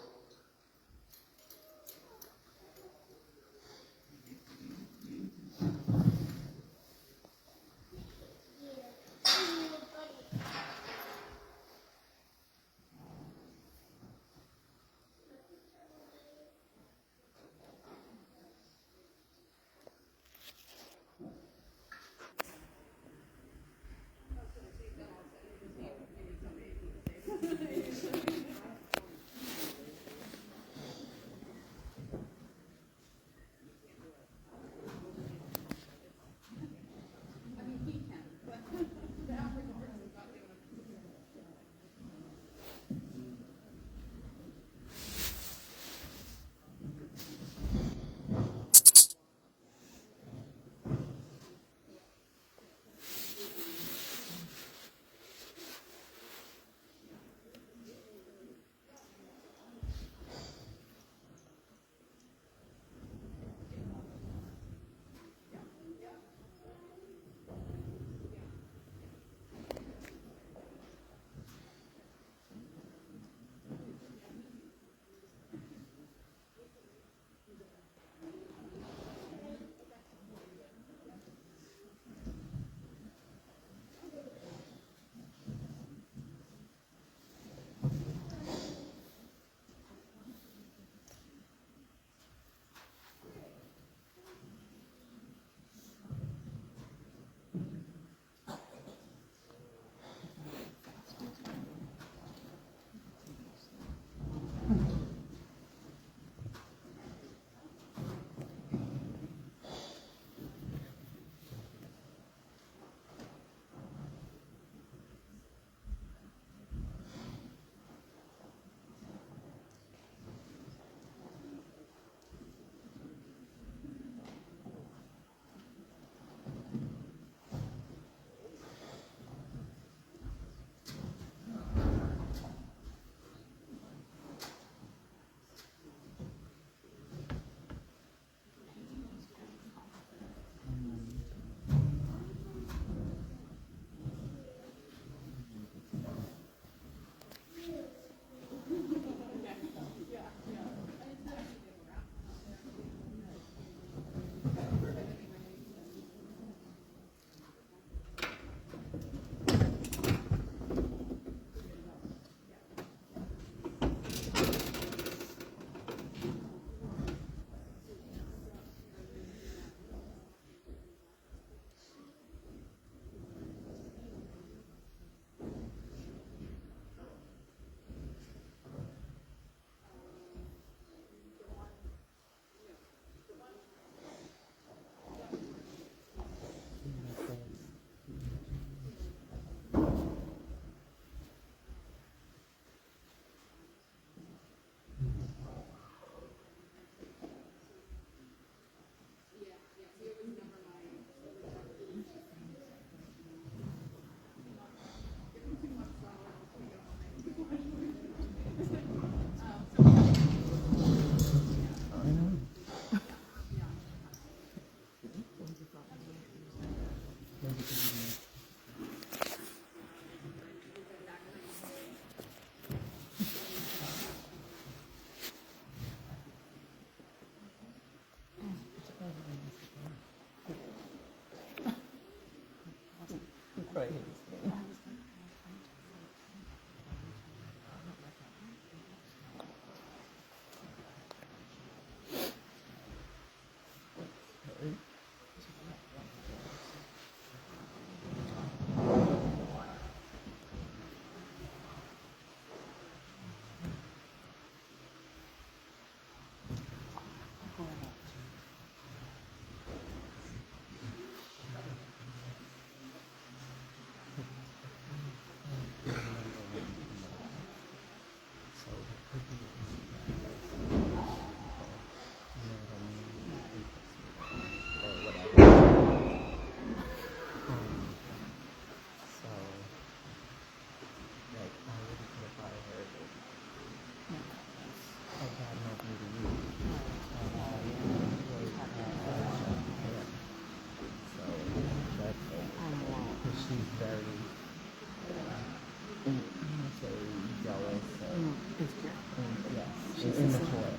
immature.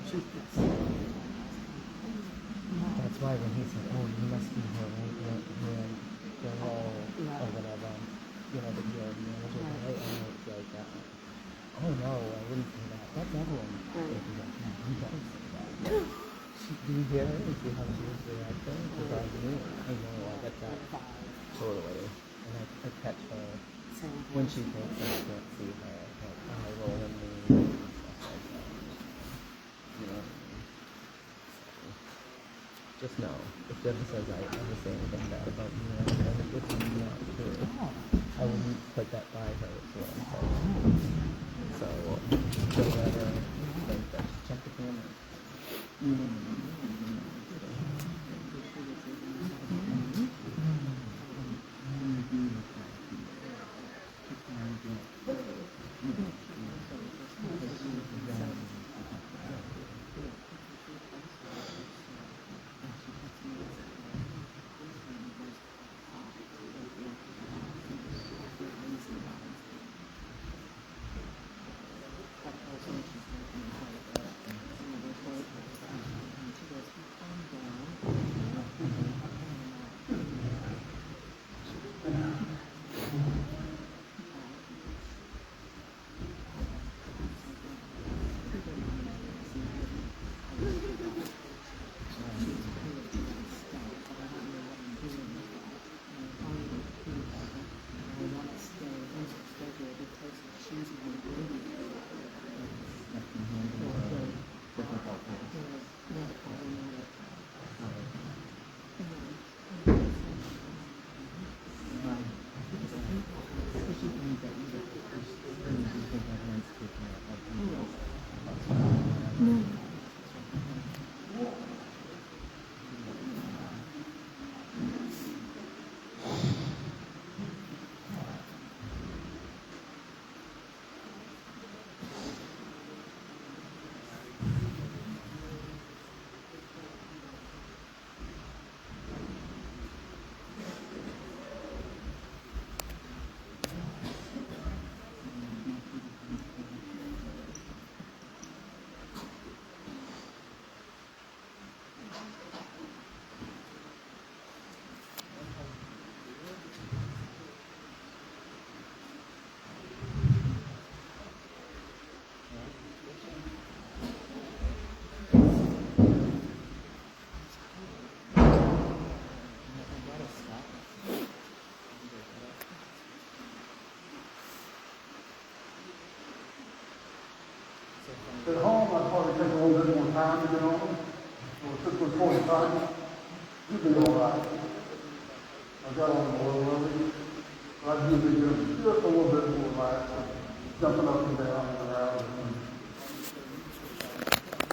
That's why when he said, "Oh, you must be her role or whatever," you know, that you're a manager, right? And I was like, "Oh no, I wouldn't say that. That's Evelyn." And he's like, "No, you don't say that." Do you hear her? You see how she was reacting? Because I knew, I know, I get that totally, and I catch her when she thinks I can't see her, like eye roll and me and stuff like that. You know what I mean? Just know, if Debbie says I ever say anything bad about you, it's not true. I wouldn't put that by her, is what I'm saying. So, don't let her think that. Check the camera. At home, I'd probably take a little bit more time to get on. So it took me 45. You'd be all right. I got on a little early. But I'd usually get just a little bit more relaxed, jumping up and down and around and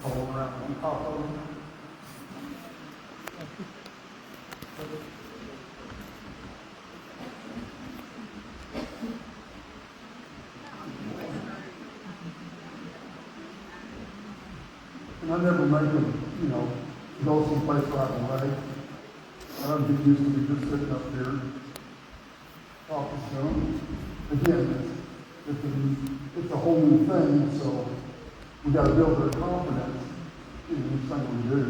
rolling around on top of them. And I never make them, go someplace right away. I don't get used to me just sitting up here talking to them. Again, it's a whole new thing, so we got to build their confidence in each thing we do.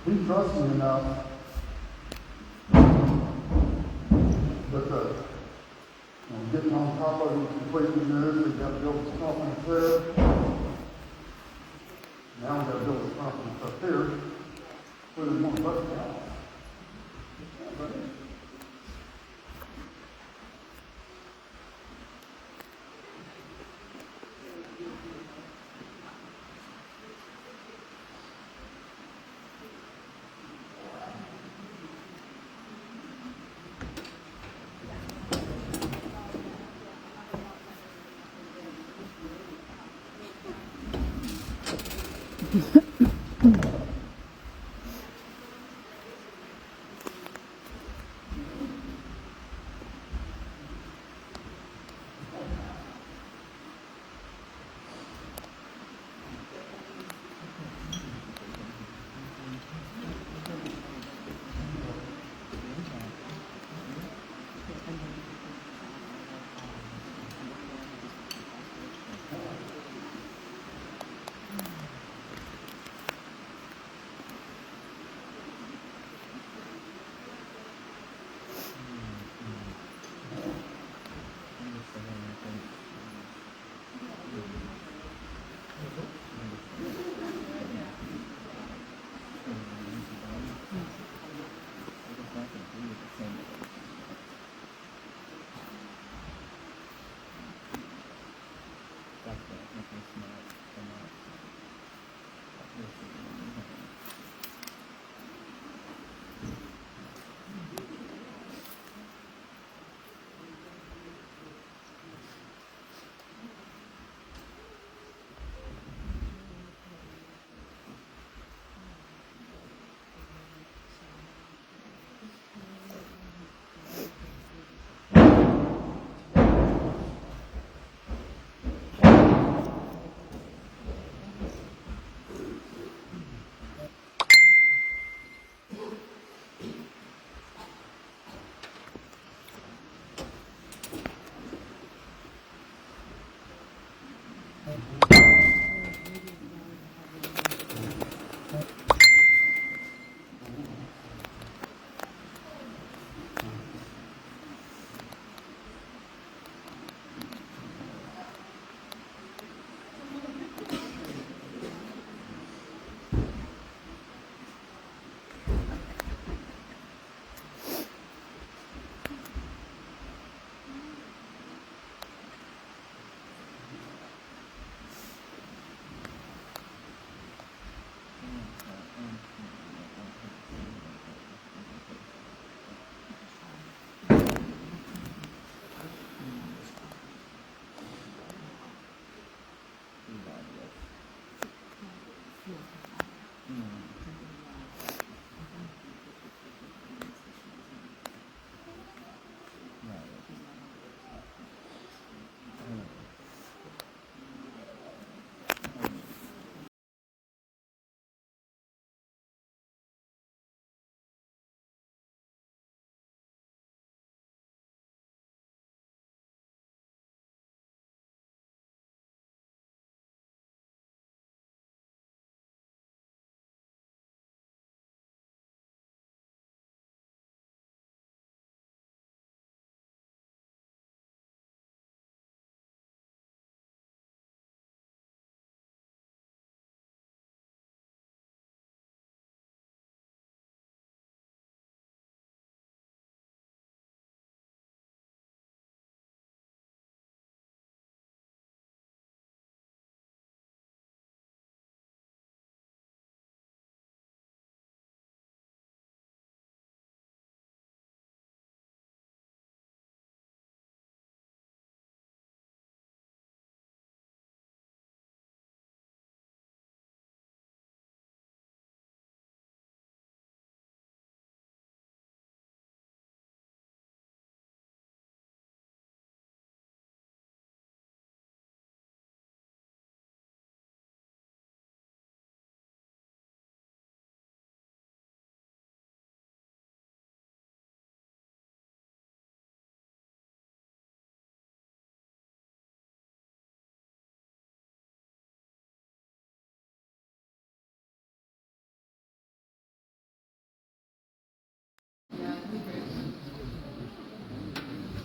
He trusts me enough, but getting on top of him completely new, we got to build his confidence there. Now we got to build his confidence up here, put him on the bus count.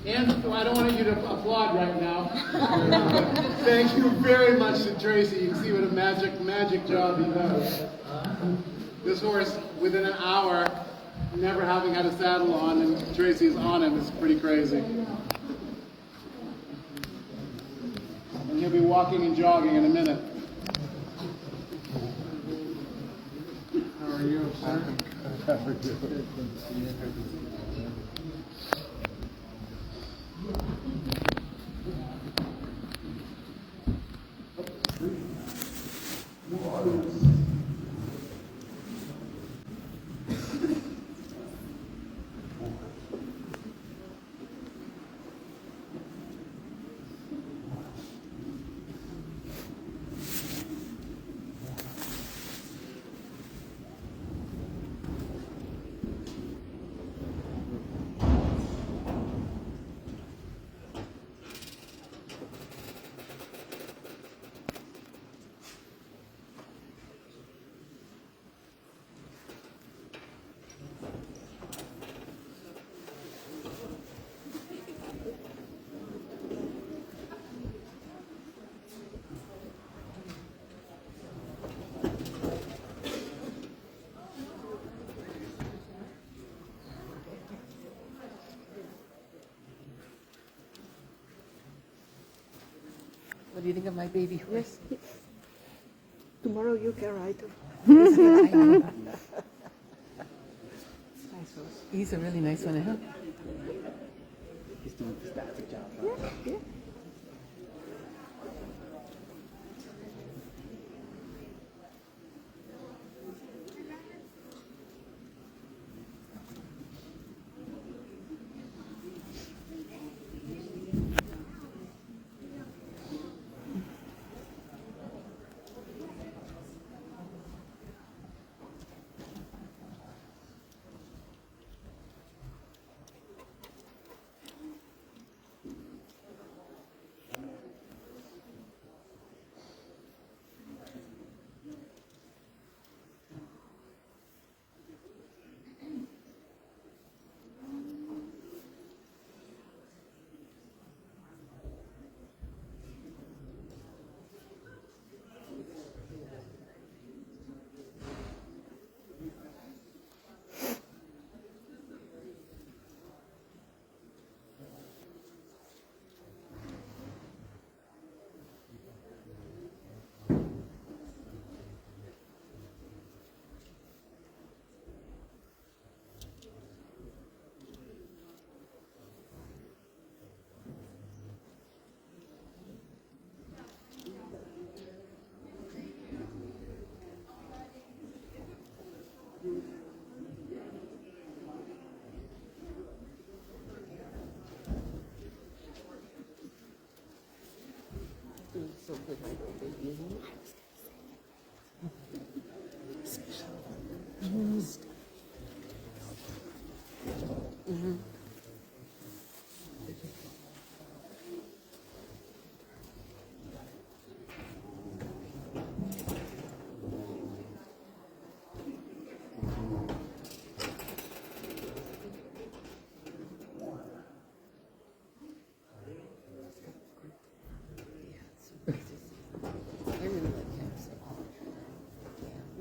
And I don't want you to applaud right now. Thank you very much to Tracy. You can see what a magic job he does. This horse, within an hour, never having had a saddle on, and Tracy's on him, is pretty crazy. And he'll be walking and jogging in a minute. How are you, sir? What do you think of my baby horse? Yes. Tomorrow you can ride him. Nice horse. He's a really nice one, huh? He's doing a fantastic job. Yeah, yeah. We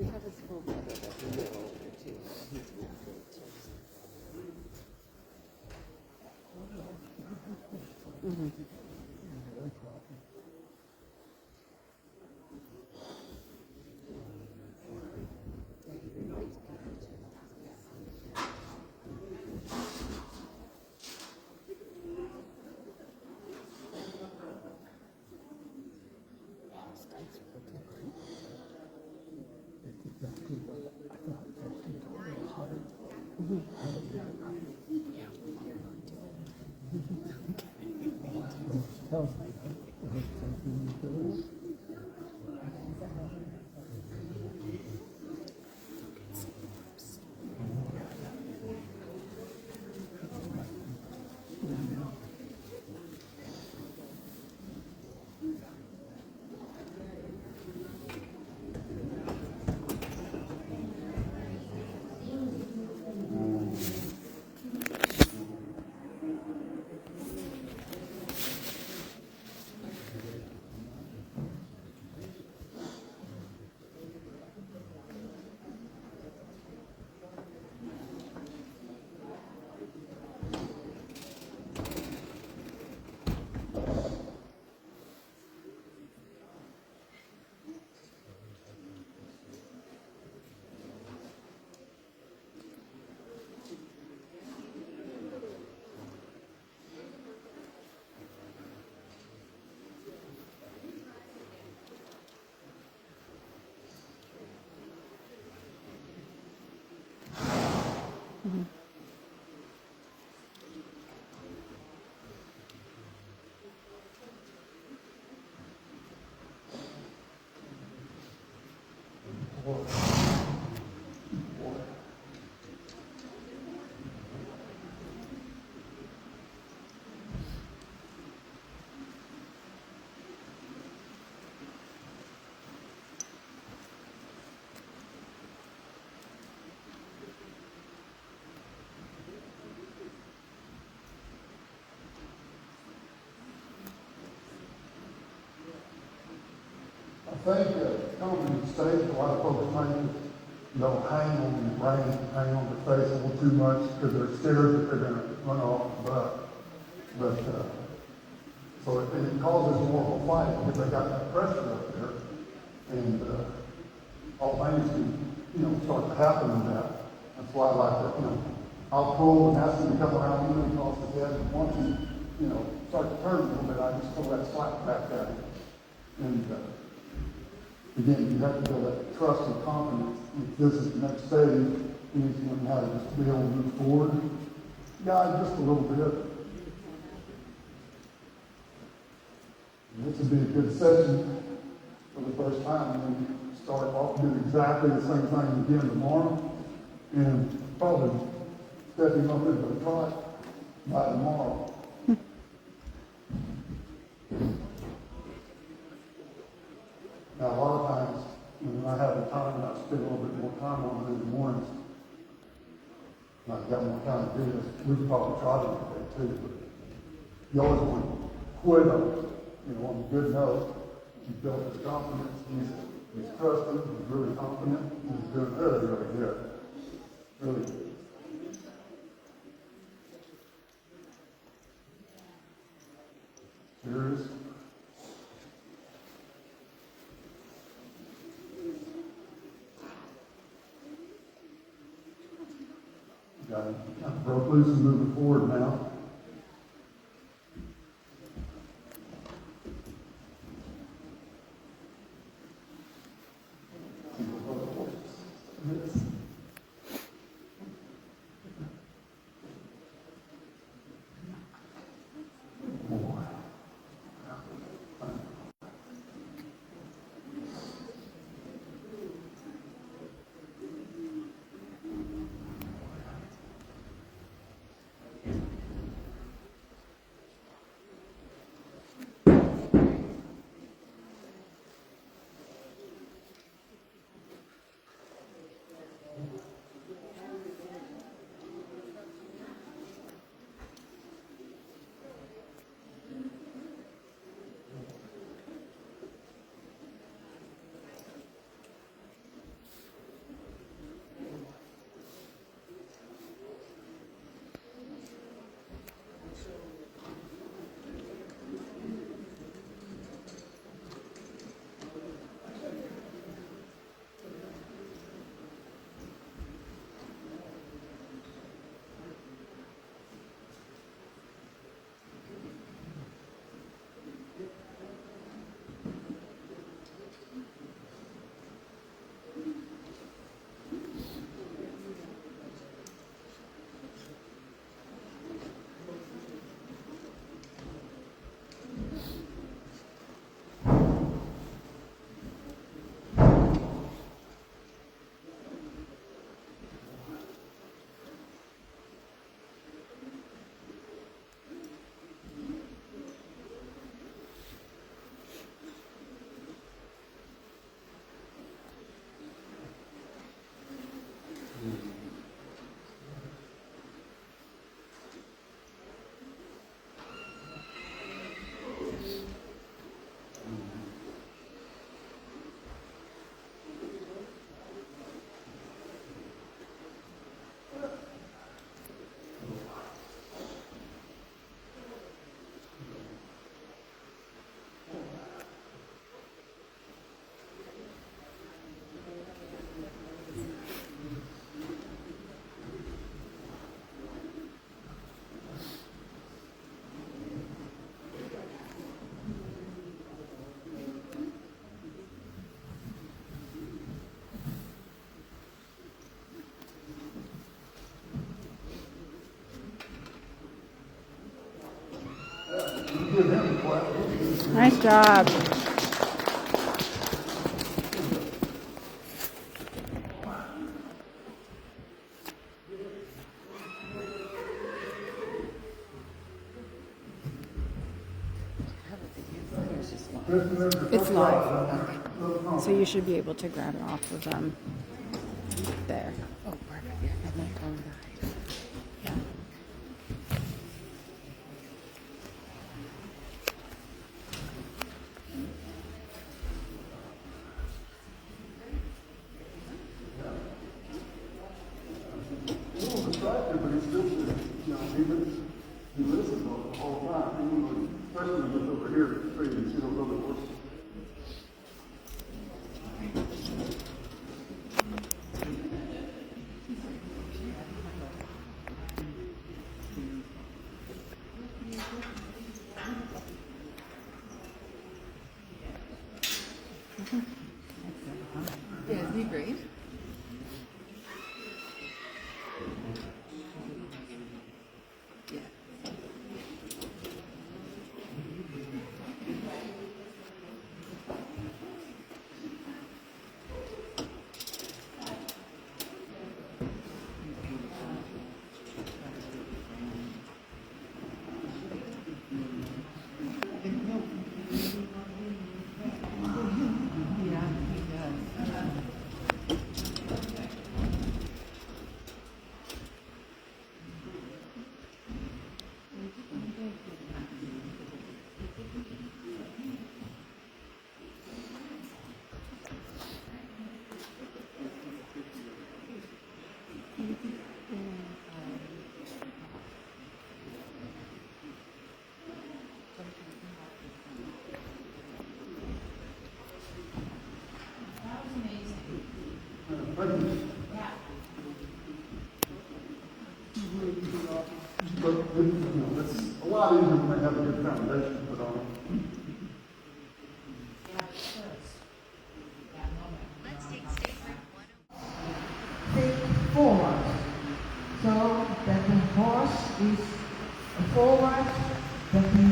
have a small brother that's a little older too. He's really great too. I think coming to the stage, a lot of folks think they'll hang on the brain, hang on the face a little too much because they're scared that they're going to run off the butt. But so it causes more of a fight because they got that pressure up there, and all things can start to happen in that. That's why I like to I'll pull and ask them to come around me and across the head, and once you start to turn a little bit, I just throw that slap back at him. And again, you have to build that trust and confidence. If this is the next stage, you need to learn how to just be able to move forward. Guide just a little bit. And this would be a good session for the first time. And then start off doing exactly the same thing again tomorrow. And probably stepping up into the trot by tomorrow. Now, a lot of times, when I have the time, I spend a little bit more time on it in the mornings. And I've got more time to do this. We could probably try to do that too, but you always want to quit on a good note. He built his confidence. He's trusting. He's really confident. He's doing really, really good. Really good. Serious. Got it. Broke loose and moving forward now. Nice job. It's live. Okay. So you should be able to grab it off of there. Oh, perfect. Yeah, and my phone died. Yeah. But he still, he listens the whole time, even especially when he's over here, so you can see those other horses. Yeah, isn't he great? Yeah. Yeah, he does. But, it's a lot easier when they have a good foundation put on it. Think forward, so that the horse is forward, that the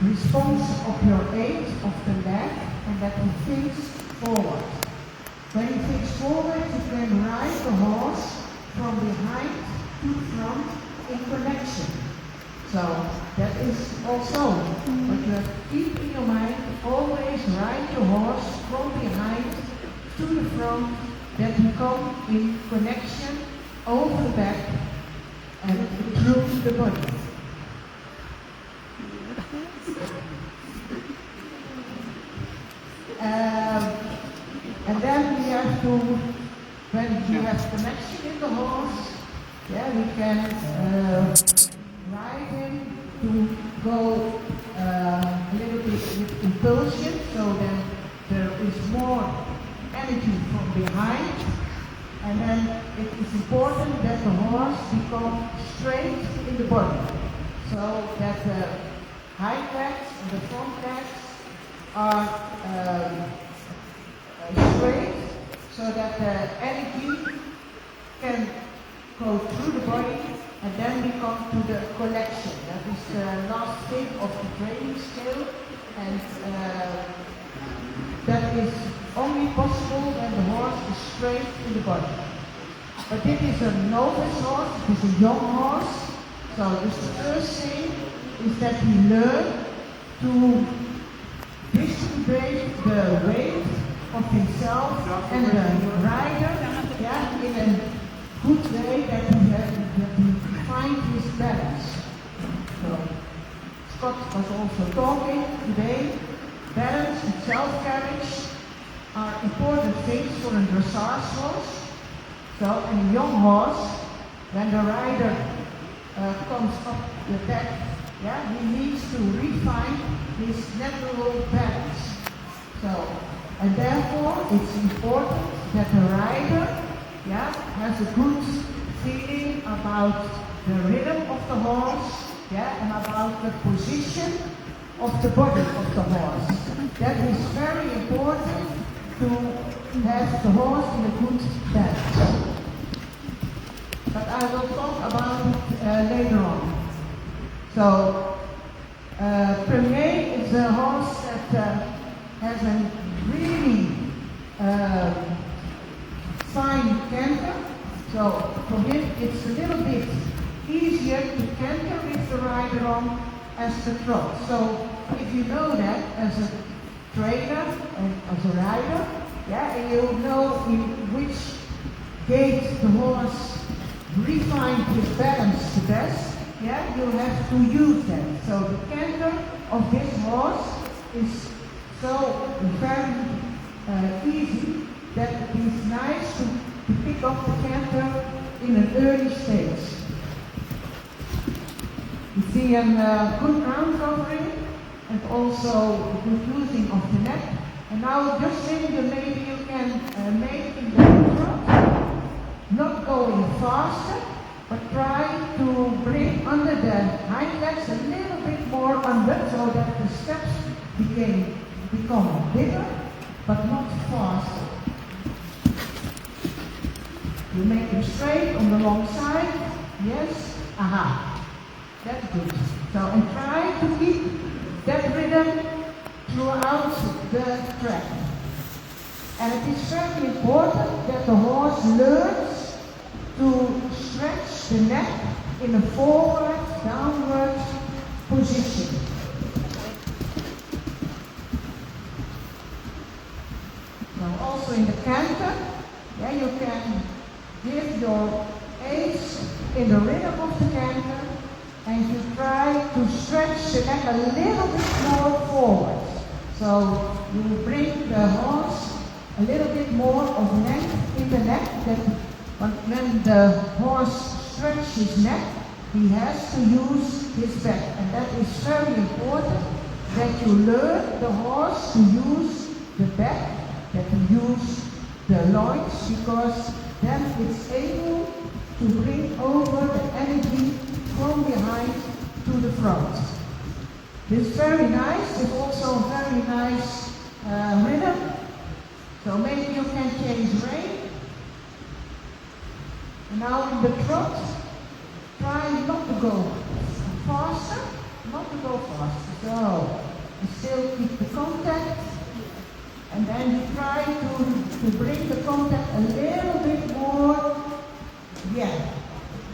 response of your aid of the leg, and that he thinks forward. When he thinks forward, you can ride the horse from behind to front in connection. So that is also what you have to keep in your mind. Always ride your horse from behind to the front, that you come in connection over the back and through the body. And then we have to, when you have connection in the horse, yeah, we can ride him to go a little bit with impulsion, so then there is more energy from behind, and then it is important that the horse becomes straight in the body, so that the hind legs and the front legs are straight, so that the energy can go through the body, and then we come to the collection. That is the last thing of the training scale, and that is only possible when the horse is straight in the body. But this is a novice horse, it is a young horse, so this the first thing is that he learns to distribute the weight of himself and the rider, yeah, in a good way, that he finds his balance. So Scott was also talking today. Balance and self-carriage are important things for a dressage horse. So, and a young horse, when the rider comes up the back, yeah, he needs to refine his natural balance. So, and therefore it's important that the rider, yeah, has a good feeling about the rhythm of the horse, yeah, and about the position of the body of the horse. That is very important to have the horse in a good balance. But I will talk about it later on. So Premier is a horse that has a really fine canter. So for him it's a little bit easier to canter with the rider on as the trot. So if you know that as a trainer and as a rider, yeah, and you know in which gait the horse refined his balance the best, yeah, you have to use that. So the canter of this horse is so very easy that it is nice to pick up the canter in an early stage. You see a good ground covering and also good using of the neck. And now just think that maybe you can make in the trot, not going faster, but try to bring under the hind legs a little bit more under so that the steps become bigger, but not faster. You make them straight on the long side. Yes. Aha. That's good. So, and try to keep that rhythm throughout the track. And it is very important that the horse learns to stretch the neck in a forward, downward position. Now also in the canter, yeah, you can give your aids in the rhythm of the canter and you try to stretch the neck a little bit more forward. So you bring the horse a little bit more of neck in the neck. That when the horse stretches his neck, he has to use his back. And that is very important that you learn the horse to use the back, that you use the loins, because then it's able to bring over the energy from behind to the front. This is very nice. It's also a very nice rhythm. So maybe you can change rein. And now in the trot, try not to go faster, not to go faster. So you still keep the contact. And then you try to bring the contact a little bit more. Yeah,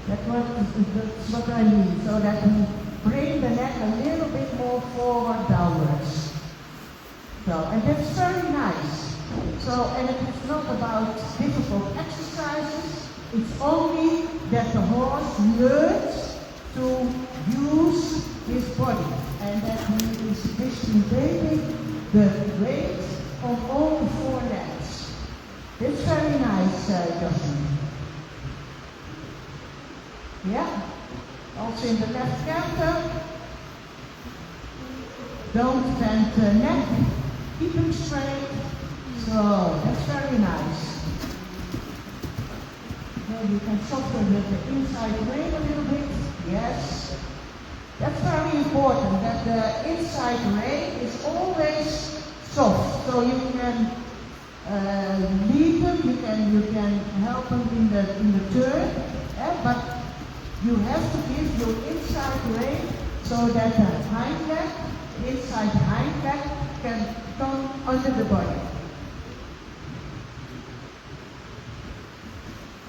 that's what I mean. So that you bring the neck a little bit more forward, downwards. So, and that's very nice. So, and it is not about difficult exercises. It's only that the horse learns to use his body and that he is distributing the weight on all four legs. It's very nice, Justin. Yeah. Also in the left canter, don't bend the neck, keep him straight. So that's very nice. Then you can soften the inside rein a little bit. Yes. That's very important, that the inside rein is always soft. So you can lead them, you can help them in the turn, but you have to give your inside rein so that the hind leg, inside hind leg, can come under the body.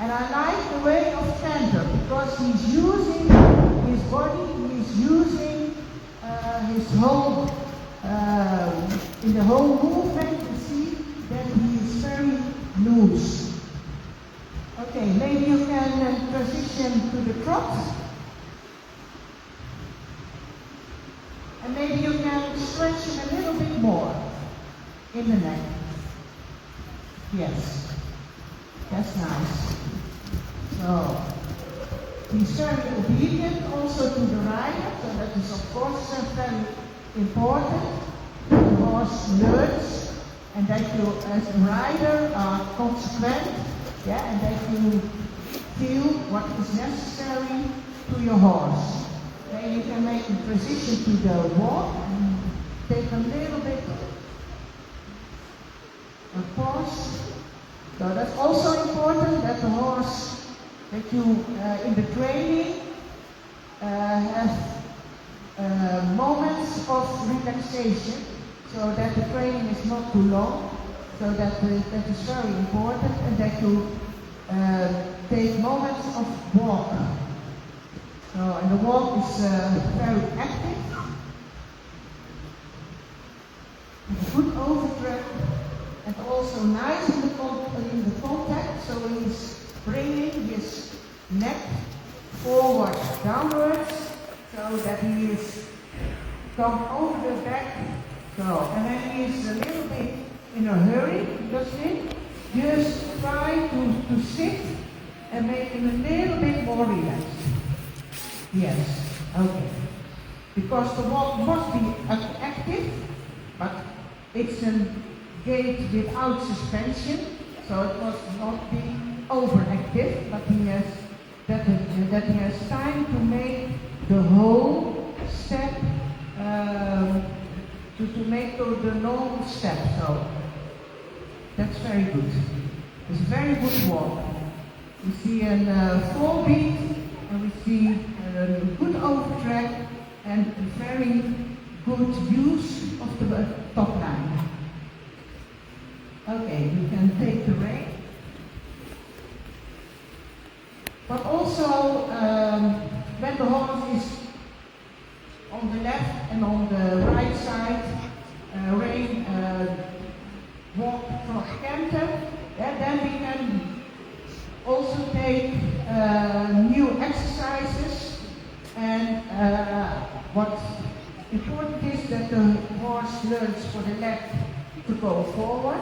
And I like the way of canter because he's using his body, he's using his whole, in the whole movement, you see that he is very loose. Okay, maybe you can transition to the trot. And maybe you can stretch him a little bit more in the neck. Yes, that's nice. So, he's very obedient also to the rider, so that is of course very important. The horse learns and that you as a rider are consequent, yeah, and that you feel what is necessary to your horse. Then you can make a transition to the walk and take a little bit of pause. So that's also important that the horse, that you in the training have moments of relaxation, so that the training is not too long, so that is very important, and that you take moments of walk. So, and the walk is very active, good overdraft, and also nice in the contact, so he's bringing his neck forward, downwards, so that he is come over the back. So, and then he is a little bit in a hurry, just try to sit and make him a little bit more relaxed. Yes, okay. Because the walk must be active, but it's a gait without suspension, so it must not be overactive, but he has that he has time to make the whole step, to make the normal step. So that's very good. It's a very good walk. We see a 4 beat, and we see a good overtrack and a very good use of the top line. Okay, you can take the rein. But also, when the horse is on the left and on the right side, rein, walk from canter, then we can also take new exercises. And what's important is that the horse learns for the leg to go forward,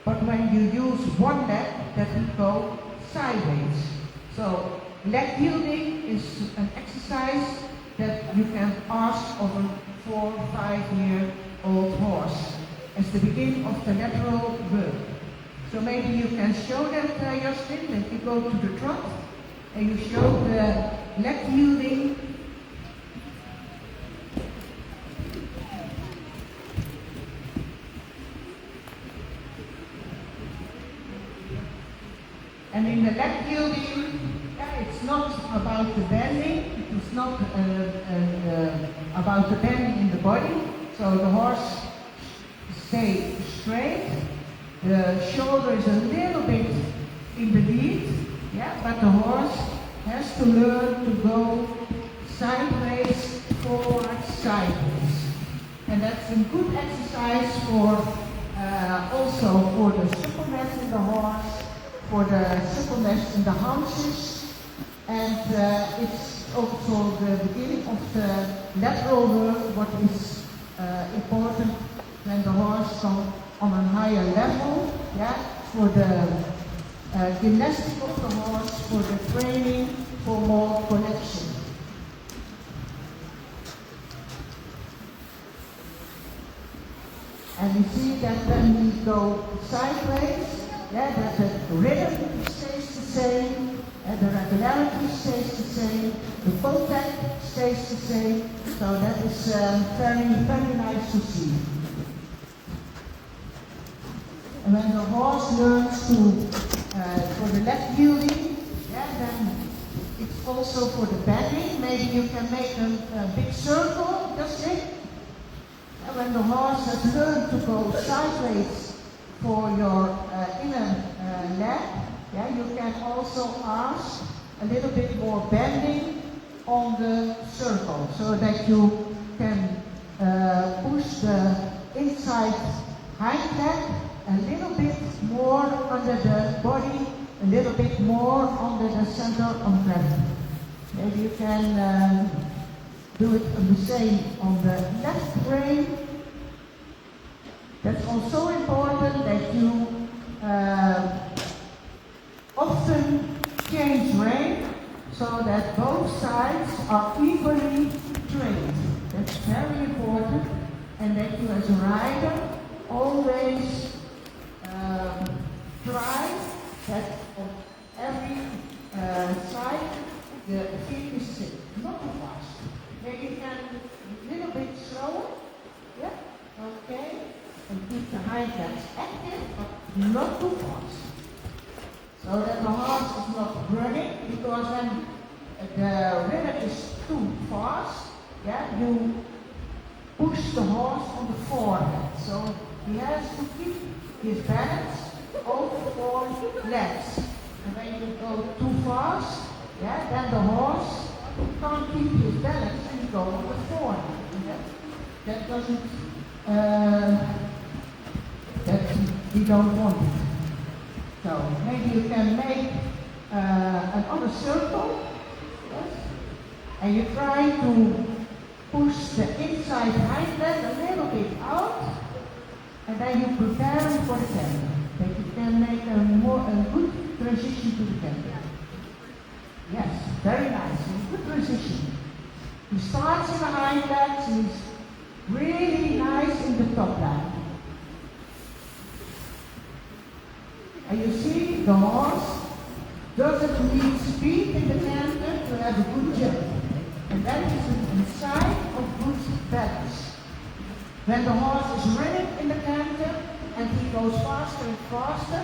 but when you use one leg, that will go sideways. So leg yielding is an exercise that you can ask of a 4 or 5-year-old horse as the beginning of the lateral work. So maybe you can show that, Justin, that you go to the trot and you show the leg yielding. And in the leg yielding, it's not about the bending, it's not about the bending in the body, so the horse stays straight, the shoulder is a little bit in the lead, but the horse has to learn to go sideways, forward, sideways. And that's a good exercise for also for the suppleness in the horse, for the suppleness in the haunches, and it's also the beginning of the lateral work, what is important when the horse comes on a higher level, for the gymnastic of the horse, for the training, for more connection. And you see that when we go sideways, that the rhythm stays the same, and the regularity stays the same, the contact stays the same, so that is very, very nice to see. And when the horse learns to, for the leg yielding, then it's also for the bending. Maybe you can make a big circle, just it. And when the horse has learned to go sideways for your inner leg, you can also ask a little bit more bending on the circle, so that you can push the inside hind leg a little bit more under the body, a little bit more under the center of gravity. Maybe you can do it the same on the left rein. That's also important that you often change rein so that both sides are equally trained. That's very important, and that you as a rider always try that on every side the feet is sit, not too fast. Maybe you can a little bit slower, okay, and keep the hind legs active, but not too fast. So that the horse is not running, because when the rhythm is too fast, yeah, you push the horse on the forehead. So he has to keep his balance over 4 legs. And when you go too fast, yeah, then the horse can't keep his balance and you go on the forehead. And that doesn't, that we don't want it. So maybe you can make another circle, yes, and you try to push the inside hind leg a little bit out, and then you prepare him for the canter. That you can make a good transition to the canter. Yes, very nice, good transition. He starts in the hind legs, he's really nice in the top line. And you see the horse doesn't need speed in the canter to have a good jump. And that is a sign of good balance. When the horse is running in the canter and he goes faster and faster,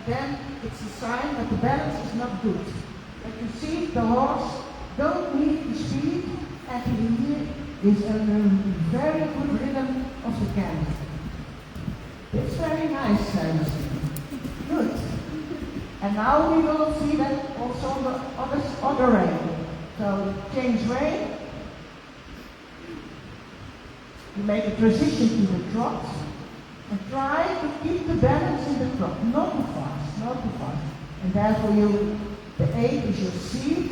then it's a sign that the balance is not good. But you see the horse don't need the speed and he is a very good rhythm of the canter. It's very nice, good. And now we will see that also on the other rein. So change rein. You make a transition to the trot and try to keep the balance in the trot. Not too fast, not too fast. And therefore the 8 is your seat.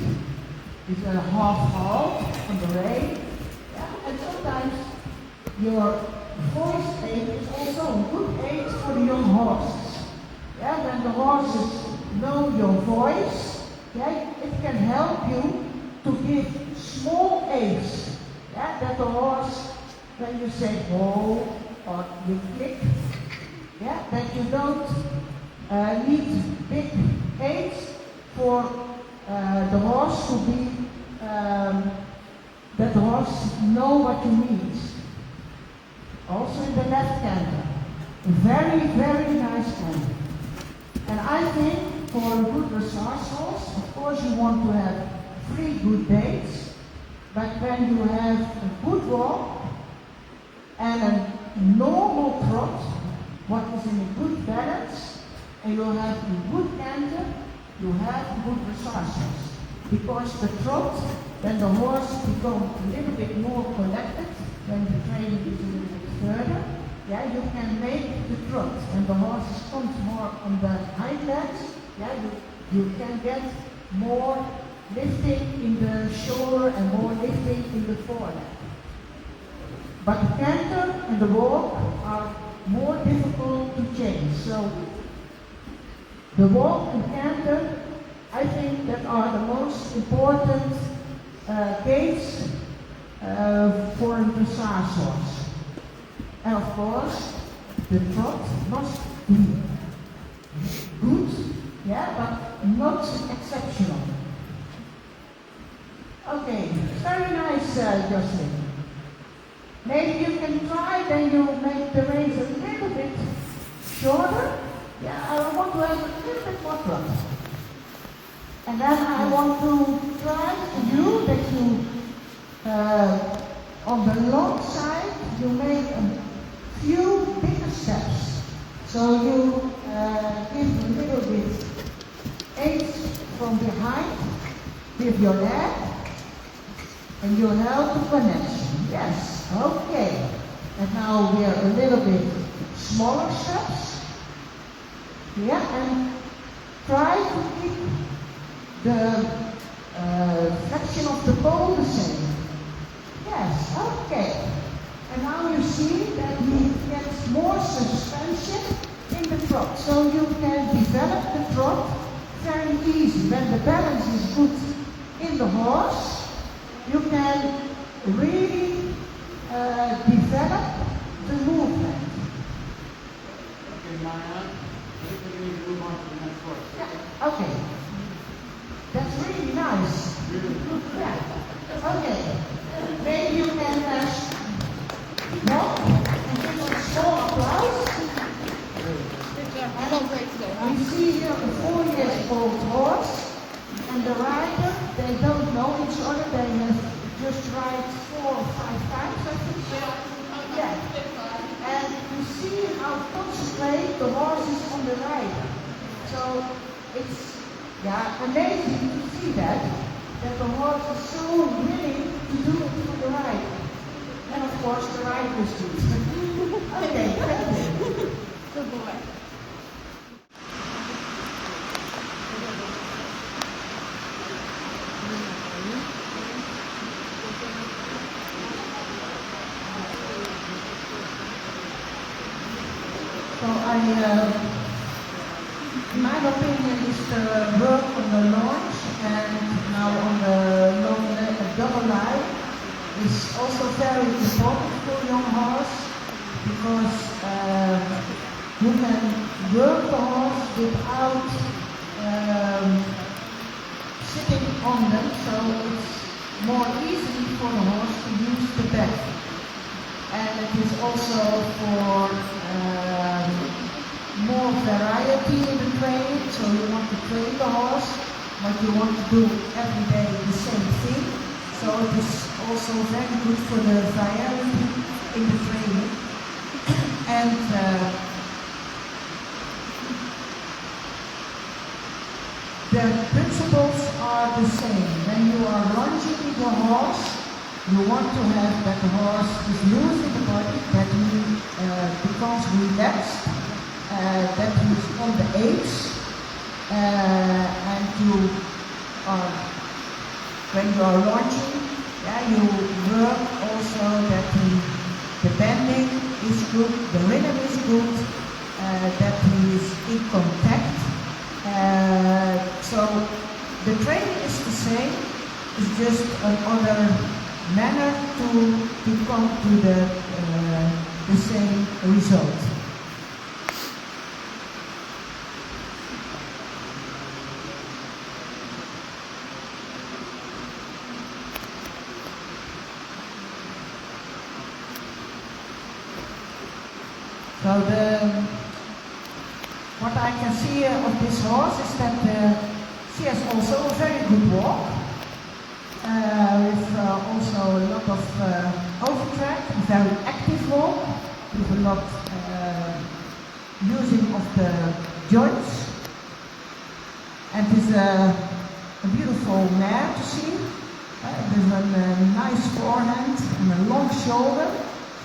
It's a half halt on the rein. Yeah? And sometimes your voice 8 is also a good 8 for the young horses. Yeah? When the horses know your voice, yeah, it can help you to give small aids. Yeah? That the horse, when you say whoa or you click, yeah, that you don't need big aids for the horse to be, that the horse know what you need. Also in the left canter. Very, very nice canter. And I think for a good dressage horse, of course you want to have 3 good days, but when you have a good walk and a normal trot, what is in a good balance, and you have a good canter, you have a good dressage horse. Because the trot, then the horse becomes a little bit more collected, when the training is a little bit further, yeah, you can make the trot. When the horse comes more on the hind legs, yeah, you can get more lifting in the shoulder and more lifting in the foreleg. But the canter and the walk are more difficult to change. So the walk and canter, I think that are the most important gates for a dressage horse. And of course, the trot must be good, yeah, but not exceptional. Okay, very nice, Jocelyn. Maybe you can try, then you make the reins a little bit shorter. Yeah, I want to have a little bit more trot. And then I want to try to you that you, on the long side, you make a few bigger steps. So you give a little bit aids from behind with your leg, and you help the connection. Yes, okay. And now we are a little bit smaller steps. Yeah, and try to keep the flexion of the bone the same. Yes, okay. And now you see that he gets more suspension in the trot. So you can develop the trot very easy. When the balance is good in the horse, you can really develop the movement. Okay, Maya, I think we need to move on to the next horse. Yeah, okay. That's really nice. Yeah. Okay. Maybe you can walk and give a small applause. We see here a 4-year-old horse and the rider, they don't know each other, they have just ride 4 or 5 times, I think. Yeah. And you see how concentrated the horse is on the rider. So it's amazing to see that the horse is so willing to do it for the rider. And of course the rider is too. Okay, thank you. Good boy. So in my opinion, is the work on the launch and now on the double line is also very important for young horse because you can work the horse without sitting on them, so it's more easy for the horse to use the back. And it is also for more variety in the training, so you want to train the horse, but you want to do every day the same thing. So it is also very good for the variety in the training. And the principles are the same. When you are lunging your horse, you want to have that the horse is loose in the body, that he becomes relaxed, that he is on the edge, and when you are launching, you work also that the bending is good, the rhythm is good, that he is in contact. So the training is the same, it's just another manner to come to the same result. So what I can see of this horse is that she has also a very good walk, with also a lot of overtrack, a very active walk, with a lot using of the joints, and it's a beautiful mare to see. There's a nice forehand and a long shoulder.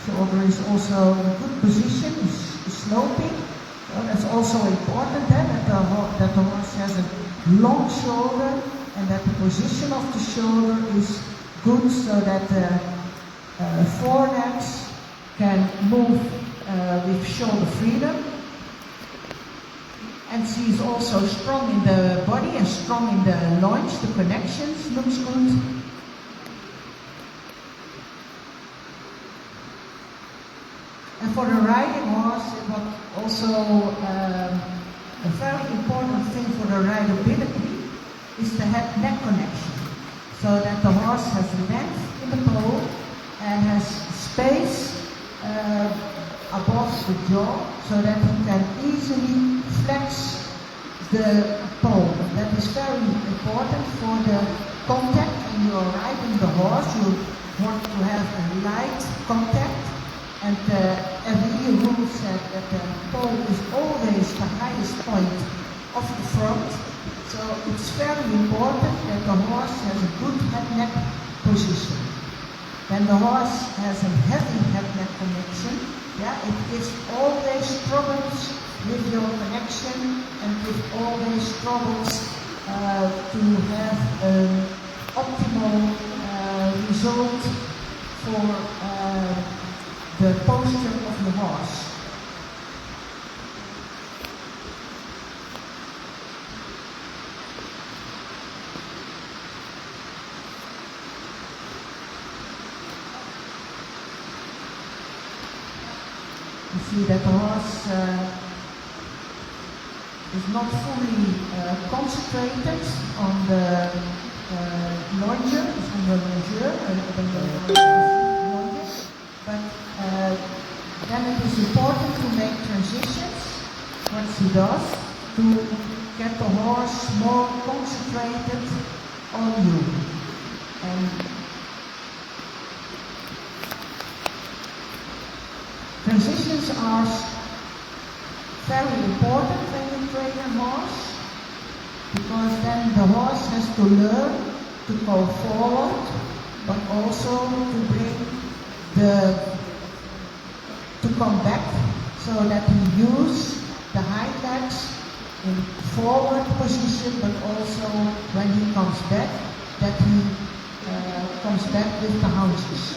Shoulder is also in a good position, is sloping. So that's also important that the horse has a long shoulder and that the position of the shoulder is good so that the forelegs can move with shoulder freedom. And she is also strong in the body and strong in the launch. The connections looks good. And for the riding horse, it was also a very important thing for the rideability is the head-neck connection. So that the horse has length in the pole and has space above the jaw so that he can easily flex the pole. That is very important for the contact when you are riding the horse. You want to have a light contact. And every rule said that the pole is always the highest point of the front. So it's very important that the horse has a good head-neck position. When the horse has a heavy head-neck connection, it gives always troubles with your connection and with always troubles to have an optimal result for the posture of the horse. You see that the horse is not fully concentrated on the longer, on the longeur, but then it is important to make transitions, what she does, to get the horse more concentrated on you. And are very important when you train a horse, because then the horse has to learn to go forward, but also to bring to come back, so that he use the hind legs in forward position, but also when he comes back, that he comes back with the haunches.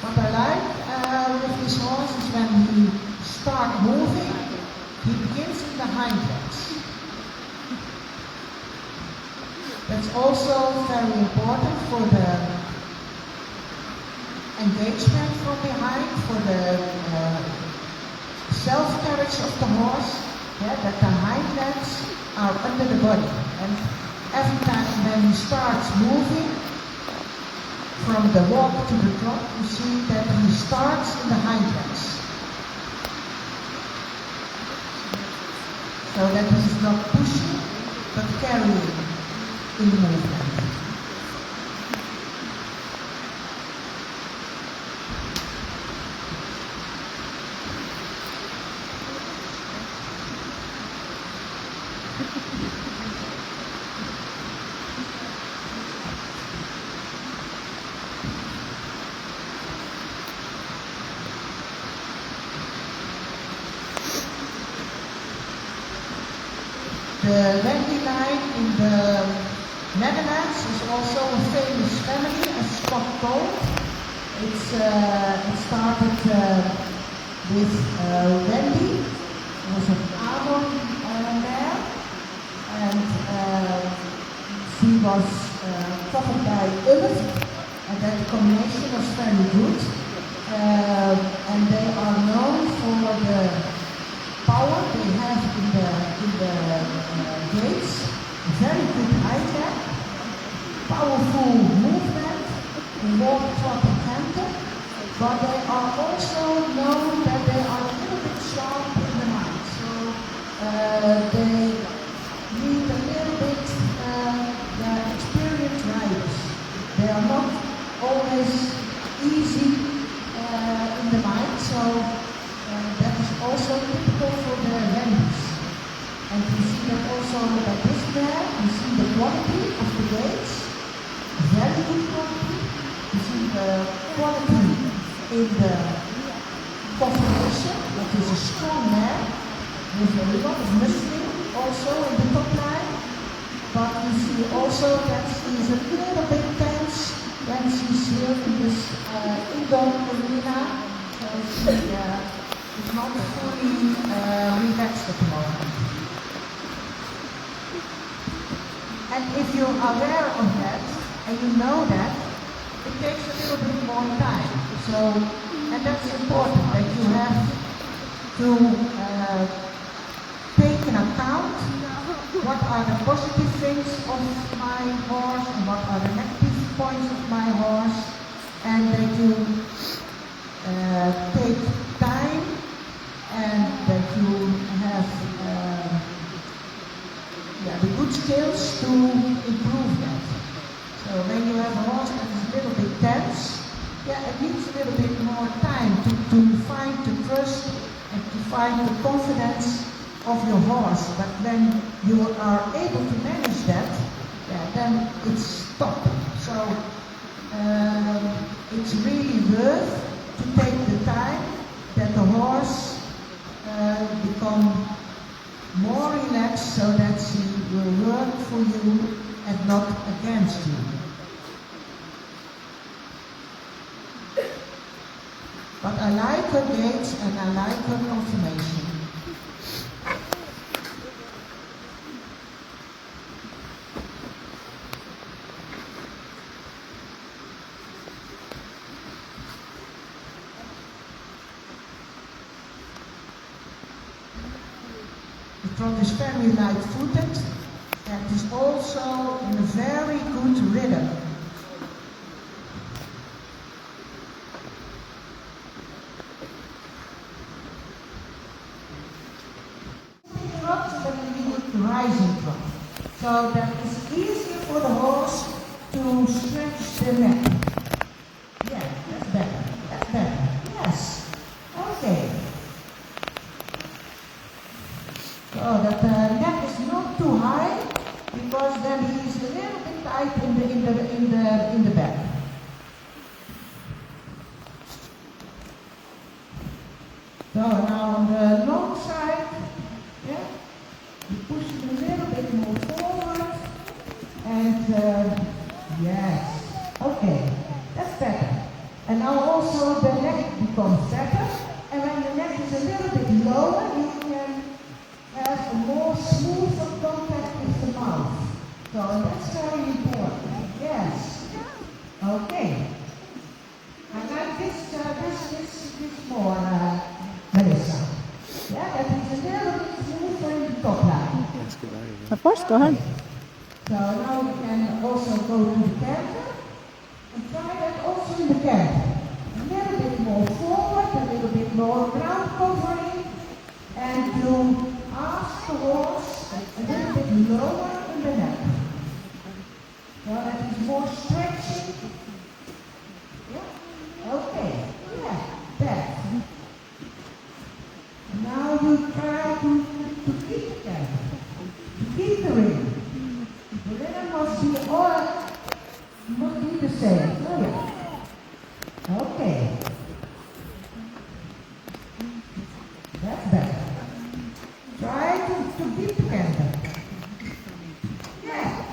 What I like with this horse is when he starts moving, he begins in the hind legs. That's also very important for the engagement from behind, for the self-carriage of the horse, that the hind legs are under the body. And every time when he starts moving, from the walk to the trot, you see that he starts in the hind legs. So that he is not pushing, but carrying in the movement. The Wendy line in the Netherlands is also a famous family, as Scott told. It started with Wendy, who was an Avon mare, and she was covered by Ulf, and that combination was very good. And they are known for the power they have in the gates, very good high leg, powerful movement, walk, trot, and canter, but they are also known that they are a little bit sharp in the mind. So they need a little bit experienced riders. They are not always easy in the mind, so that is also typical for the Wendy's. And you see that also by this mare, you see the quality of the gates, very good quality. You see the quality in the configuration, that is a strong mare, with a lot of muscling also in the top line. But you see also that she is a little bit tense when she's here in this indoor arena. So she is not fully relaxed at the moment. And if you're aware of that, and you know that, it takes a little bit more time. So, and that's important, that you have to take in account what are the positive things of my horse and what are the negative points of my horse, and that you take time and that you have the good skills to improve that. So when you have a horse that is a little bit tense, it needs a little bit more time to find the trust and to find the confidence of your horse. But when you are able to manage that, then it's top. So it's really worth to take the time that the horse become more relaxed, so that she will work for you and not against you. But I like her gaits and I like her confirmation. The trot is very light-footed and is also in a very good rhythm. so that it's easier for the horse to stretch the neck. Yeah, that's better. That's better. Yes. Okay. So that the neck is not too high, because then he's a little bit tight in the back. So now on the long side, yeah, you push it a little bit more forward, and yes, okay, that's better. And now also the neck becomes better, and when the neck is a little bit lower, you can have a more smoother contact with the mouth. So that's very important. Yes. Okay. I like this more, Melissa. Yeah, that is a little bit smoother in the top line. Of course, go ahead. So now we can also go to the canter and try that also in the canter. A little bit more forward, a little bit more ground covering, and to ask the horse a little bit lower in the neck. So that is more stretching. Yeah? Okay. Yeah, that. Now you try to keep the canter. Keep the ring. The rhythm must be the same. Oh yeah. Okay. That's better. Try to keep the canter. Yeah.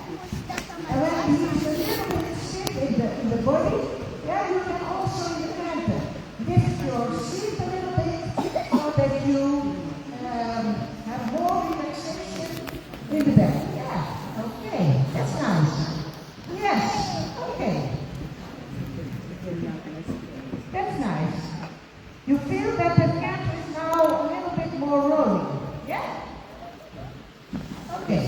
And when he's a little bit stiff in the body, yeah, you can also in the canter lift your seat a little bit so that you have more relaxation in the back. Yeah. Okay. That's nice. Yes. Okay. That's nice. You feel that the canter is now a little bit more rolling. Yeah? Okay.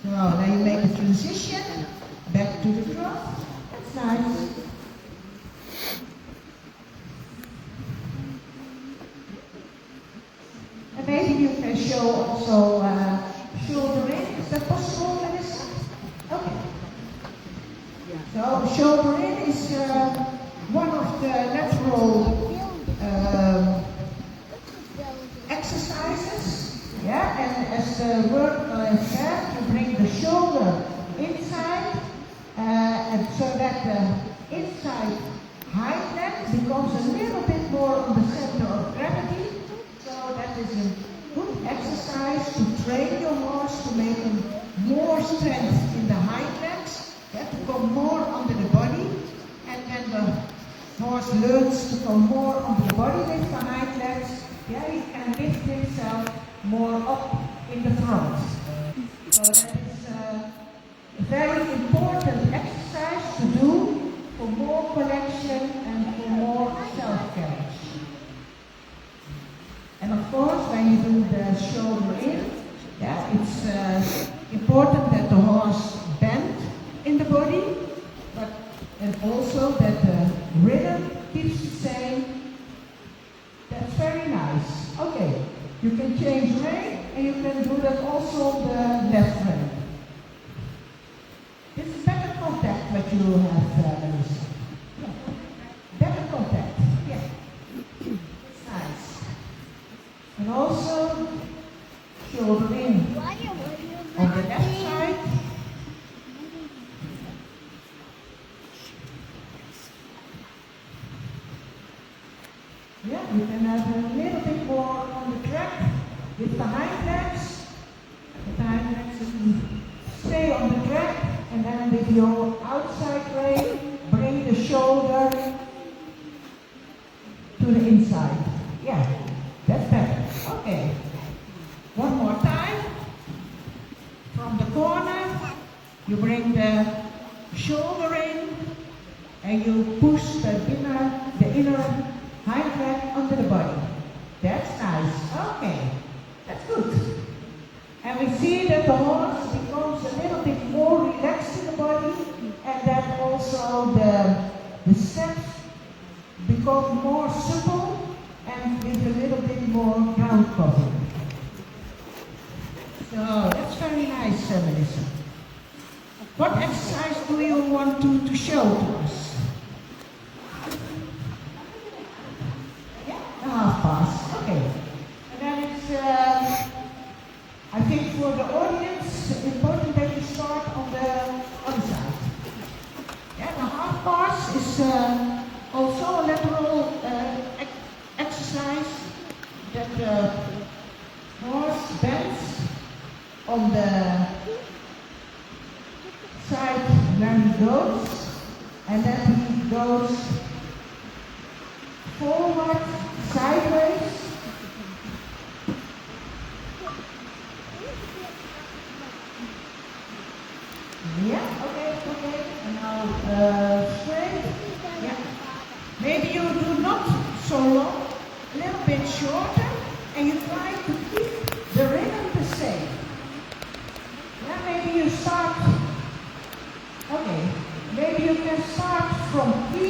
So now you make a transition back to the trot. That's nice. And maybe you can show also shoulder in. Is that possible, Melissa? Okay. So shoulder in is one of the natural exercises. Yeah, and as the word said, you bring the shoulder inside, and so that the inside hind leg becomes a little bit more on the center of gravity. So that is a good exercise to train your horse to make him more strength in the hind legs, yeah, to come more under the body, and when the horse learns to come more under the body with the hind legs, yeah, he can lift himself more up in the front. So that is a very important exercise to do for more connection and for more self-carriage. And of course, when you do the shoulder in, yeah, it's important that the horse bend in the body, but and also that the rhythm keeps the same. That's very nice. Okay, you can change rein, and you can do that also the left rein. This is better contact what you have, Melissa. Yeah. Better contact. Yeah. It's nice. And also shoulder in on the left side. Yeah, you can have a little bit more on the track with the hind legs. The hind legs stay on the track, and then with your outside rein, bring the shoulder to the inside. Yeah, that's better. Okay. One more time. From the corner, you bring the shoulder in, and you push the inner hind leg under the body. That's nice. Okay, that's good. And we see that the horse becomes a little bit more relaxed in the body, and that also the steps become more supple and with a little bit more ground cover. Melissa. What exercise do you want to show to us? Yeah, the half pass. Okay. And then it's, I think for the audience, it's important that you start on the other side. Yeah, the half pass is also a lateral exercise that the horse bends on the side where he goes, and then he goes forward, sideways. Yeah, okay. And now straight. Yeah. Maybe you do not so long, a little bit shorter, and you try to keep the rhythm the same. Yeah, maybe you start. Okay, maybe you can start from E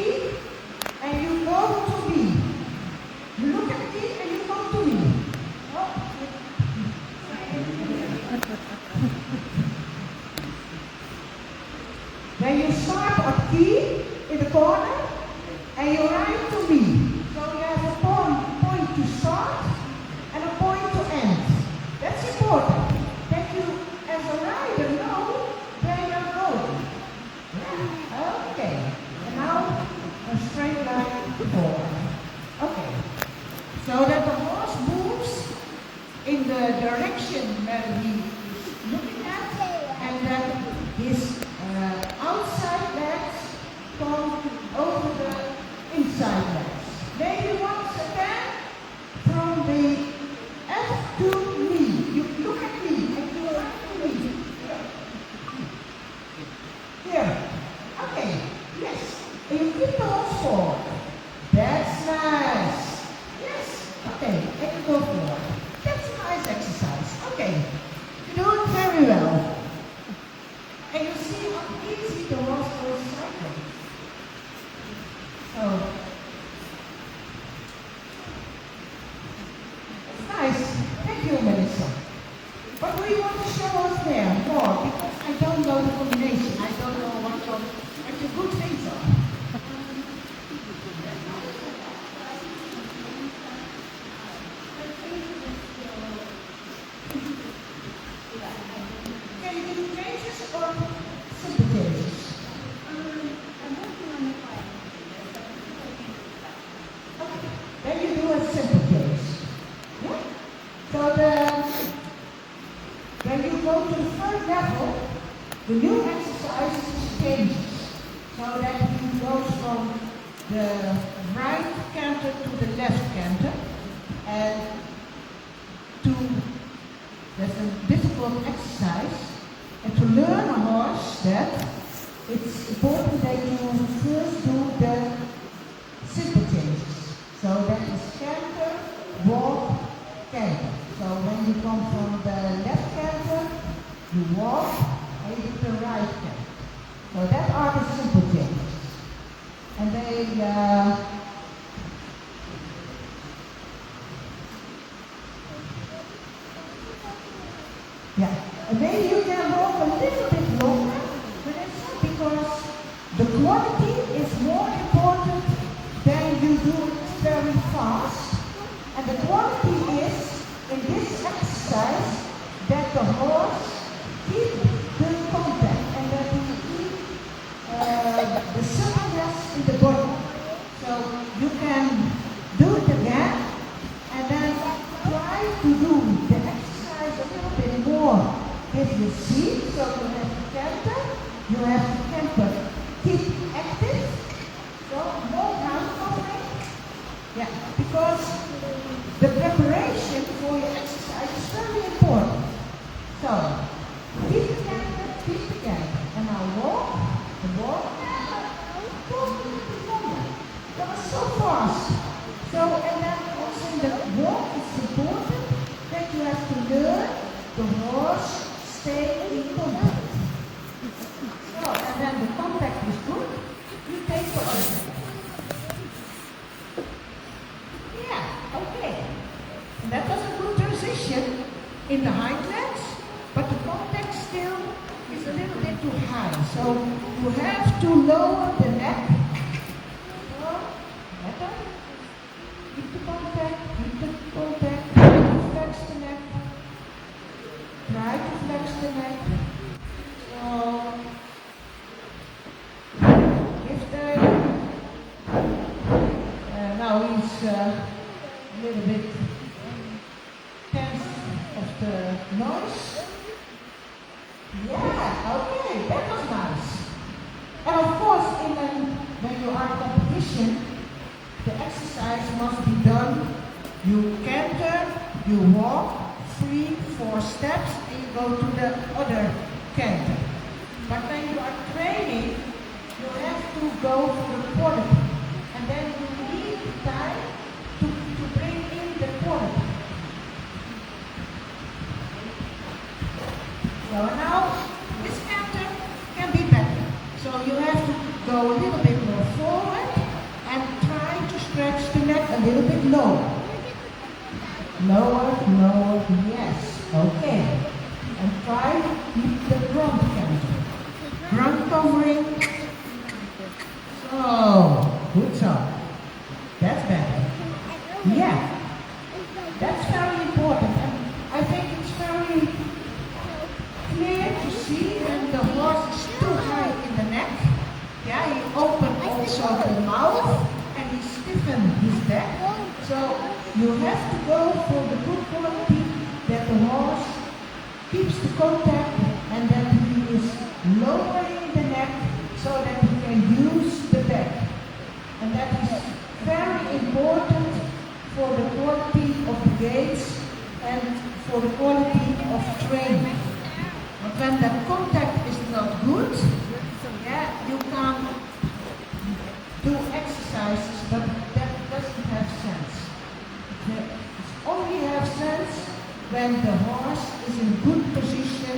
and you go to B. You look at E and you go to E. Oh. Then you start at E in the corner and you ride to B. So you have a point to start and a point to end. That's important. That you, as a rider, know where you're going. Yeah, okay. And now a straight line forward. Okay. So that the horse moves in the direction where he is looking at, and that his outside legs come over the inside legs. Maybe once again from the F to me. You look at me and you look at me. Here. Okay. Yes. And you keep the horse forward. That's nice. Yes. Okay. And you go forward. That's a nice exercise. Okay. You do it very well. And you see how easy the horse goes cycling. So it's nice. Thank you, Melissa. But we want to show us there more because I don't know the combination. I don't know what your good things are. Can you do changes or simple changes? Okay. Then you do a simple case. Yeah? So when you go to the third level, the new exercise is changes. So that he goes from the right canter to the left canter. And that's a difficult exercise. And to learn a horse that, it's important that you first do the simple changes. So that is canter, walk, canter. So when you come from the left canter, you walk, and you do the right canter. So that are the simple changes. And they, yeah. And maybe you can walk a little bit longer, but it's not because the quality is more important than you do it very fast. And the quality is, in this exercise, that the horse keep the contact and that he keep the suppleness in the body. So you can do it again and then try to do the exercise a little bit more. If you see, so you have to canter, you have to canter, keep active, so more ground covering. Yeah, because the preparation for your exercise is very important. So, keep the canter, and now walk, and walk, walk a little bit longer. That was so fast. So, and then also in the walk, it's important that you have to learn the horse stay in contact. So, and then the contact is good, you take the other. Yeah, okay. And that was a good transition in the hind legs, but the too high. So you have to lower the neck. So, better. Keep the contact, flex the neck. Try to flex the neck. So, if now he's a little bit tense of the noise. Yeah, okay, that was nice. And of course, when you are in competition, the exercise must be done. You canter, you walk 3-4 steps, and you go to the other canter. But when you are training, you have to go for the quality. And then you need time to bring in the quality. So now, this canter can be better. So you have to go a little bit more forward and try to stretch the neck a little bit lower. Lower, yes, okay. And try to keep the grunt canter. Grunt covering. So, good job. That's better. Yeah, that's very important. And I think it's very clear to see when the horse is too high in the neck. Yeah, he opened also the mouth and he stiffened his back. So you have to go for the good quality that the horse keeps the contact and that he is lowering the neck so that he can use the back. And that is very important for the quality of the gaits and for the quality of training. But when the contact is not good, yeah, you can do exercises, but that doesn't have sense. It only has sense when the horse is in good position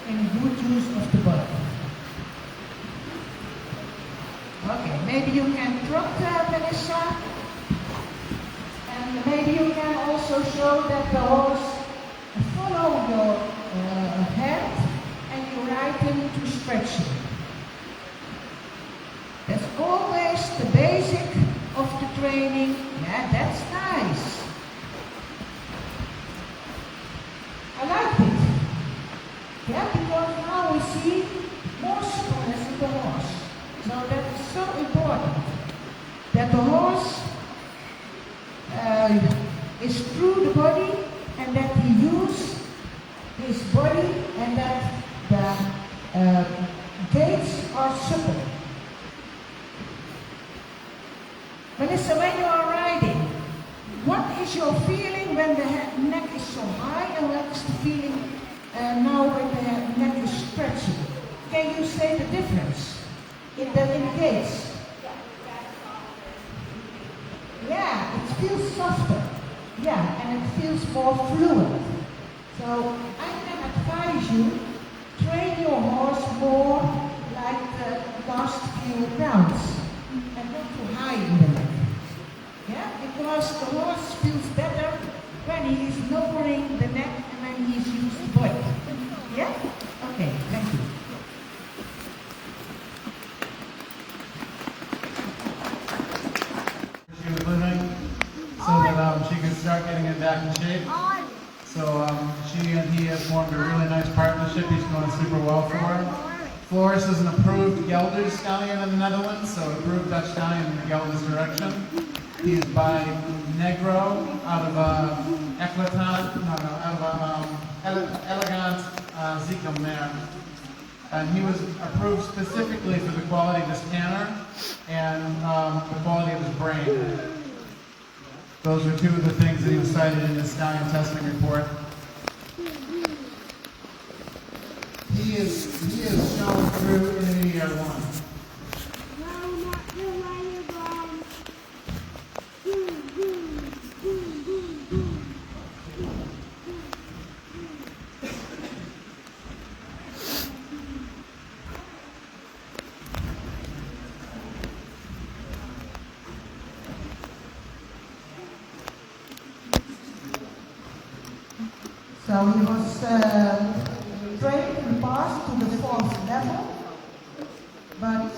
and good use of the body. Okay, maybe you can trot Melissa, and maybe you can also show that the horse follow your hand and you ride him to stretching. That's always the basic of the training. Yeah, that's nice. I like it. Yeah, because now we see more suppleness in the horse. So that is so important. That the horse is through the body and that he uses his body and that the gaits are supple. Melissa, when you are riding, what is your feeling when the neck is so high and what is the feeling now when the neck is stretching? Can you say the difference in the gaits? Yeah, it feels softer. Yeah, and it feels more fluid. So I can advise you, train your horse more like the last few rounds and not too high in the neck. Yeah, because the horse feels better when he is lowering the neck and when he is using the body. Yeah? Okay, thank you. She was living so that she could start getting it back in shape. So she and he have formed a really nice partnership. He's going super well for her. Floris is an approved Gelders stallion in the Netherlands, so approved Dutch stallion in the Gelders direction. He is by Negro out of Elegant Zeekom mare. And he was approved specifically for the quality of his canter and the quality of his brain. Those are two of the things that he was cited in his stallion testing report. He is shown through in year one. So he was trained passed to the 4th level. But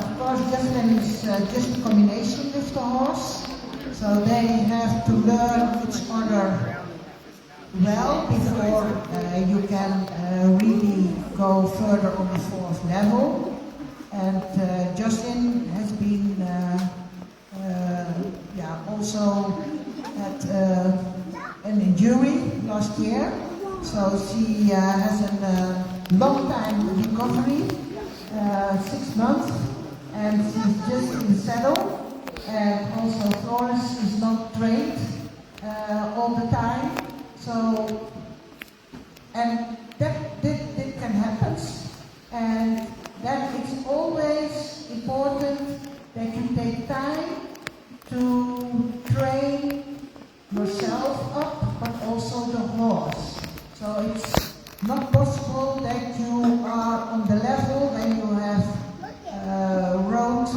of course, Jocelyn is just a combination with the horse, so they have to learn each other well before you can really go further on the 4th level. And Jocelyn has been also had an injury last year, so she has a long time recovery. 6 months, and she's just in the saddle, and also Florence is not trained all the time, so, and that can happen, and that it's always important that you take time to train yourself up, but also the horse. So it's not possible that you are on the level when you have rode,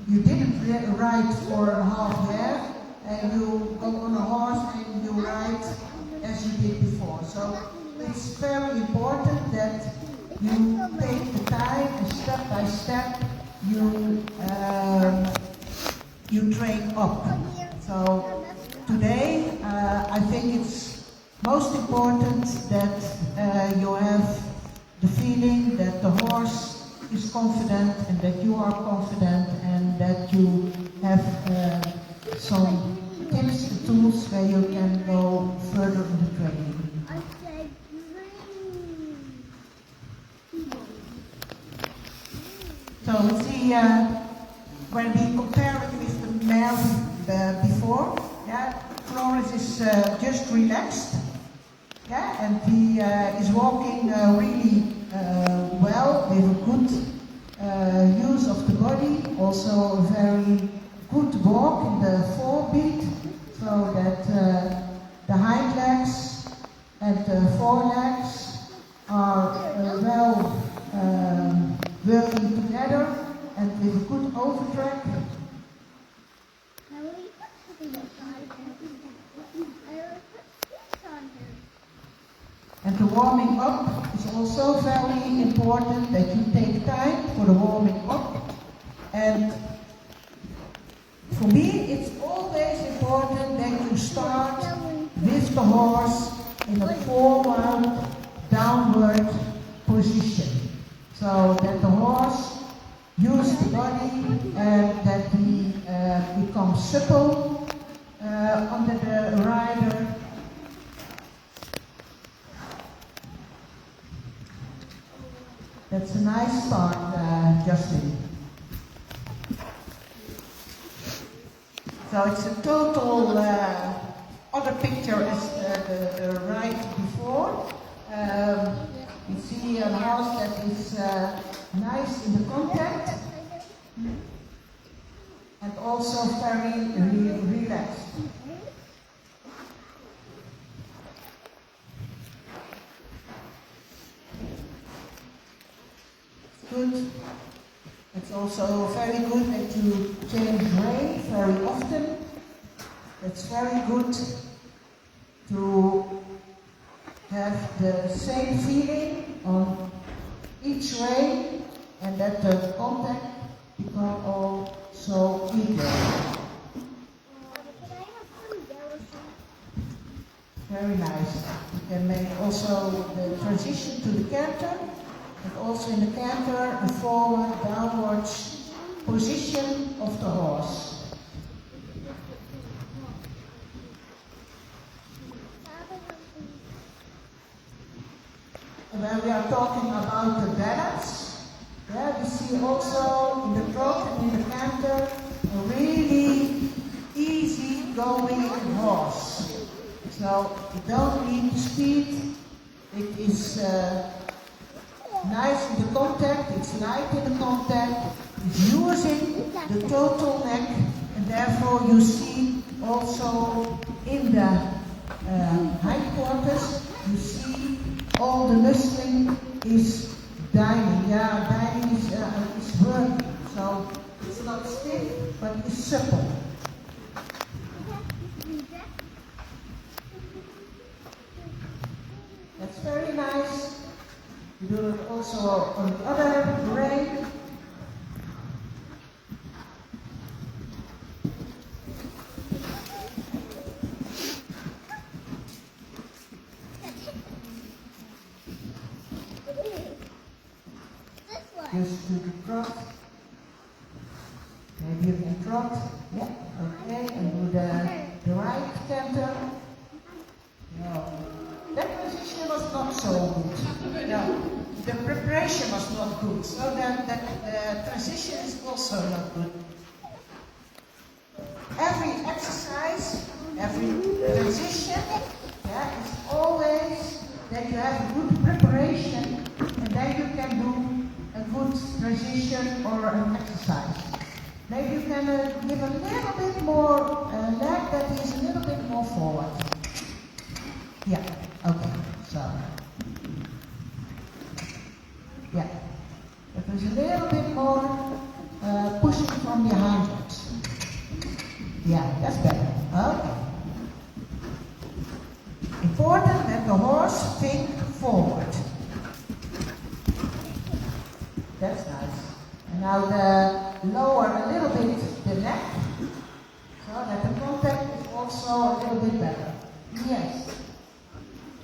you didn't ride for a half year, and you go on a horse and you ride as you did before. So it's very important that you take the time and step by step you train up. So today I think it's most important that you have the feeling that the horse is confident and that you are confident and that you have some tips and tools where you can go further in the training. So let's see, when we compare it with the mare before, Florence is just relaxed. Yeah, and he is walking really well with a good use of the body, also a very good walk in the forebeat, so that the hind legs and the forelegs are well working together and with a good overtrack. And the warming up is also very important, that you take time for the warming up. And for me, it's always important that you start with the horse in a forward, downward position. So that the horse uses the body and that he becomes supple under the rider. That's a nice start, Justin. So it's a total other picture as the right before. You see a horse that is nice in the contact and also very relaxed. Good. It's also very good that you change rein very often. It's very good to have the same feeling on each rein and that the contact become also equal. Very nice. You can make also the transition to the canter. And also in the canter, a forward, downwards position of the horse. And when we are talking about the balance, we see also in the trot and in the canter a really easy going horse. So you don't need speed. It is nice in the contact, it's light in the contact, it's using the total neck, and therefore you see also in the hindquarters, you see all the muscling is dining. Yeah, dining is working, so it's not stiff, but it's supple. That's very nice. We do it also on the other rein. Just to the trot. Maybe you can trot. Yeah, okay. And do the right canter. No. That position was not so good. No. The preparation was not good. So the transition is also not good. Every exercise, every transition, yeah, is always that you have a good preparation and then you can do a good transition or an exercise. Maybe you can give a little bit more leg that is a little bit more forward. Yeah, okay, so. Yeah, it was a little bit more pushing from behind it. Yeah, that's better. Okay. Important that the horse think forward. That's nice. And now lower a little bit the neck, so that the contact is also a little bit better. Yes.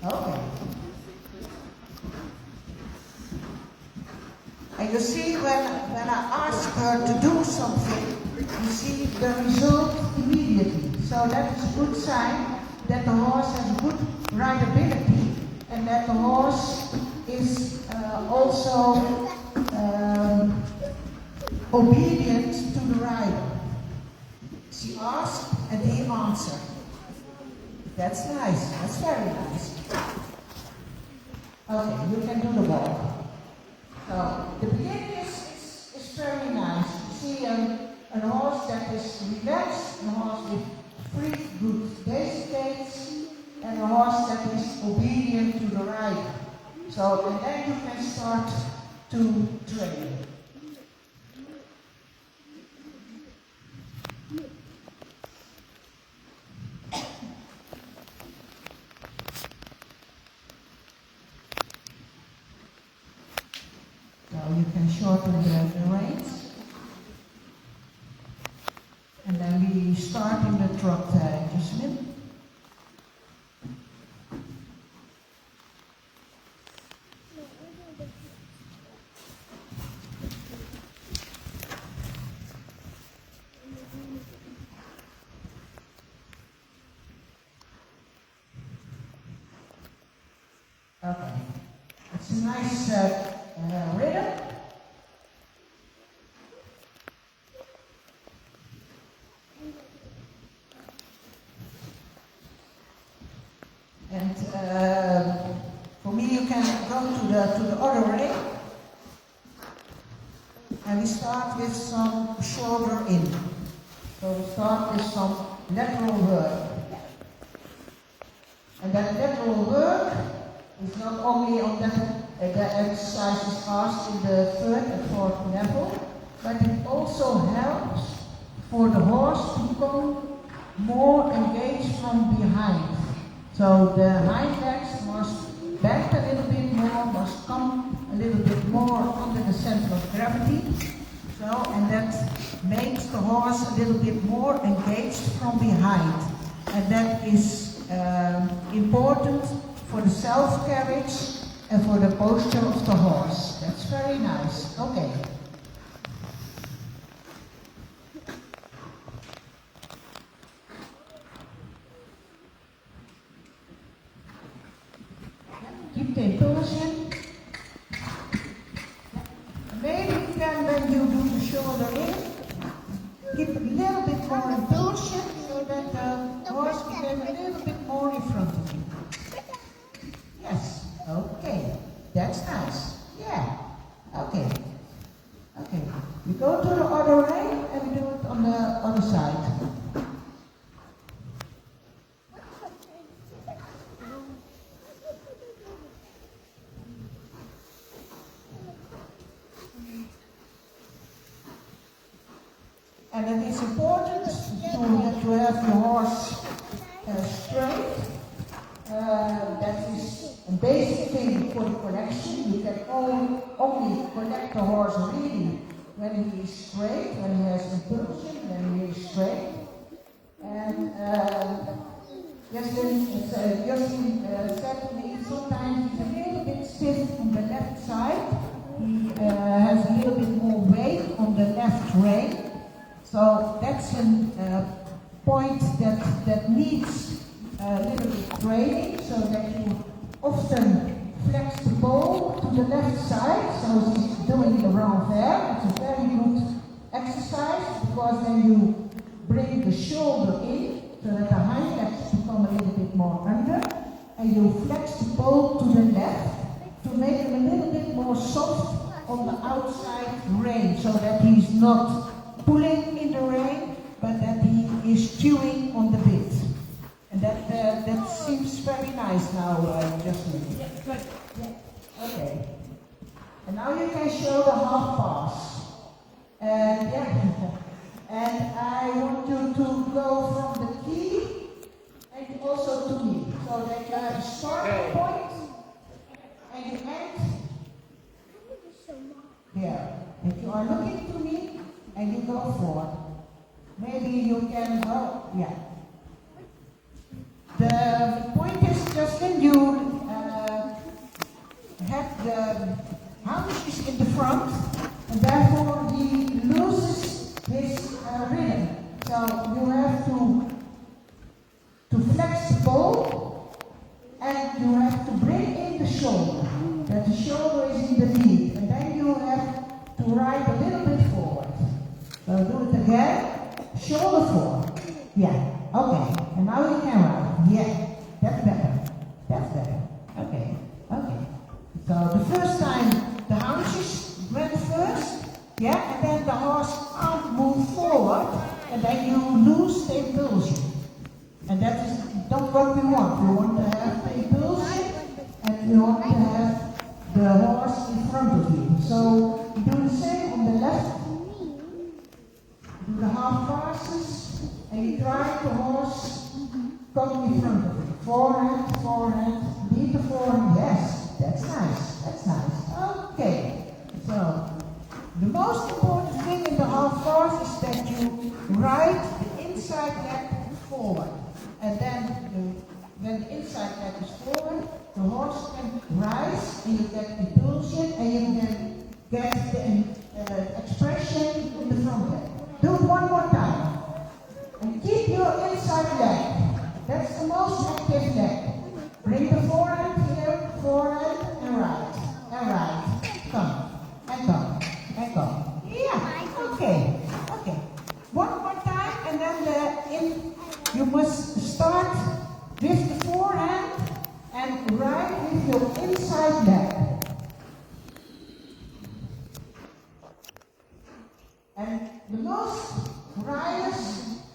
Okay. And you see when I ask her to do something, you see the result immediately. So that is a good sign that the horse has good rideability and that the horse is also obedient to the rider. She asked and he answered. That's nice. That's very nice. Okay, you can do the walk. So the beginning is very nice. You see a horse that is relaxed, a horse with free, good basic gaits, and a horse that is obedient to the rider. So, and then you can start to train. So you can shorten the reins. And then we start in the trot, Jasmine. Okay. It's a nice rhythm. And for me, you can go to the other ring, and we start with some shoulder in. So we start with some lateral work, and that lateral work is not only on that the exercise is asked in the third and fourth level, but it also helps for the horse to become more engaged from behind. So the hind legs must bend a little bit more, must come a little bit more under the center of gravity. So, and that makes the horse a little bit more engaged from behind. And that is important for the self-carriage and for the posture of the horse. That's very nice. Okay. Keep the impulsion. Maybe you can, when you do the shoulder in, keep a little bit more impulsion so that the horse can get a little bit more in front of you. Yes. Okay. That's nice. Yeah. Okay. Okay. We go to the other way and we do it on the other side. And it is important to have your horse straight. That is a basic thing for the connection. You can only connect the horse really when he is straight, when he has impulsion, when he is straight. And Justin said to me, sometimes he's a little bit stiff on the left side. He has a little bit more weight on the left rein. So that's a point that needs a little bit training, so that you often flex the pole to the left side. So he's doing it around there. It's a very good exercise, because then you bring the shoulder in so that the hind legs become a little bit more under, and you flex the pole to the left to make him a little bit more soft on the outside rein, so that he's not pulling in the rein, but that he is chewing on the bit. And that seems very nice now, Justin. Yeah, good. Yeah. Okay. And now you can show the half pass. And yeah. And I want you to go from the key and also to me, so that you have a starting point and you end there. If you are looking to me and you go forward, maybe you can go, yeah. The point is, Justin, you have the hounds in the front, and therefore he loses his rhythm. So you have to flex the pole, and you have to bring in the shoulder, that the shoulder is in the lead, and then you have to ride a little bit forward. So do it again, shoulder forward. Yeah, okay, and now you can ride. Yeah, that's better. That's better. Okay, okay. So the first time the haunches went first, yeah, and then the horse can't move forward, and then you lose the impulsion. And that is not what we want. We want to have the impulsion, and we want to have the horse in front of you. So you do the same on the left. Do the half passes, and you drive the horse come in front of you. Forehand, forehand, lead the forehand. Yes, that's nice. That's nice. Okay. So the most important thing in the half pass is that you ride the inside leg forward. And then when the inside leg is forward, the horse can rise, and you get impulsion, and you can get the expression in the front leg. Do it one more time. And keep your inside leg. That's the most active leg. Bring the forehand here, forehand, and right. And right. Come. And come. And come. Yeah. Okay. Okay. One more time, and then you must start with the forehand and ride with your inside leg. And the most riders,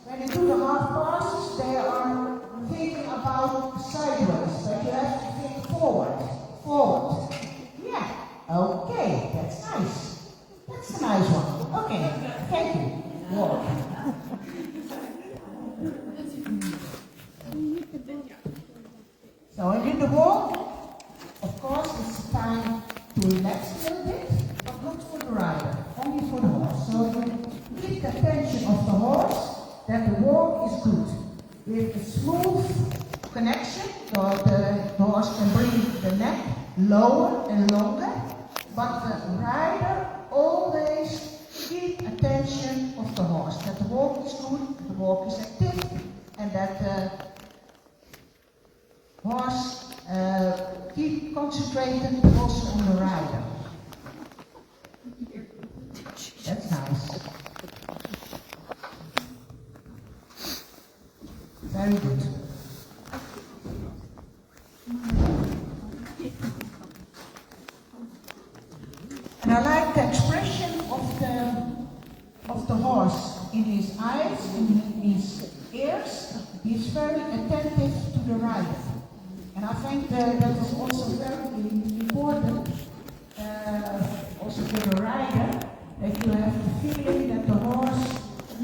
when they do the half passes, they are thinking about sideways, but you have to think forward. Forward. Yeah. Okay, that's nice. That's a nice one. Okay, thank you. Walk. So in the walk, of course, it's time to relax a little bit, but not for the rider, only for the horse. So you keep the attention of the horse, that the walk is good. With a smooth connection, so the horse can bring the neck lower and longer, but the rider always keep attention of the horse, that the walk is good, the walk is active, and that the horse keep concentrated also on the rider. That's nice. Very good. And I like the expression of the horse in his eyes, in his ears. He's very attentive to the rider. And I think that is also very important, also for the rider, that you have the feeling that the horse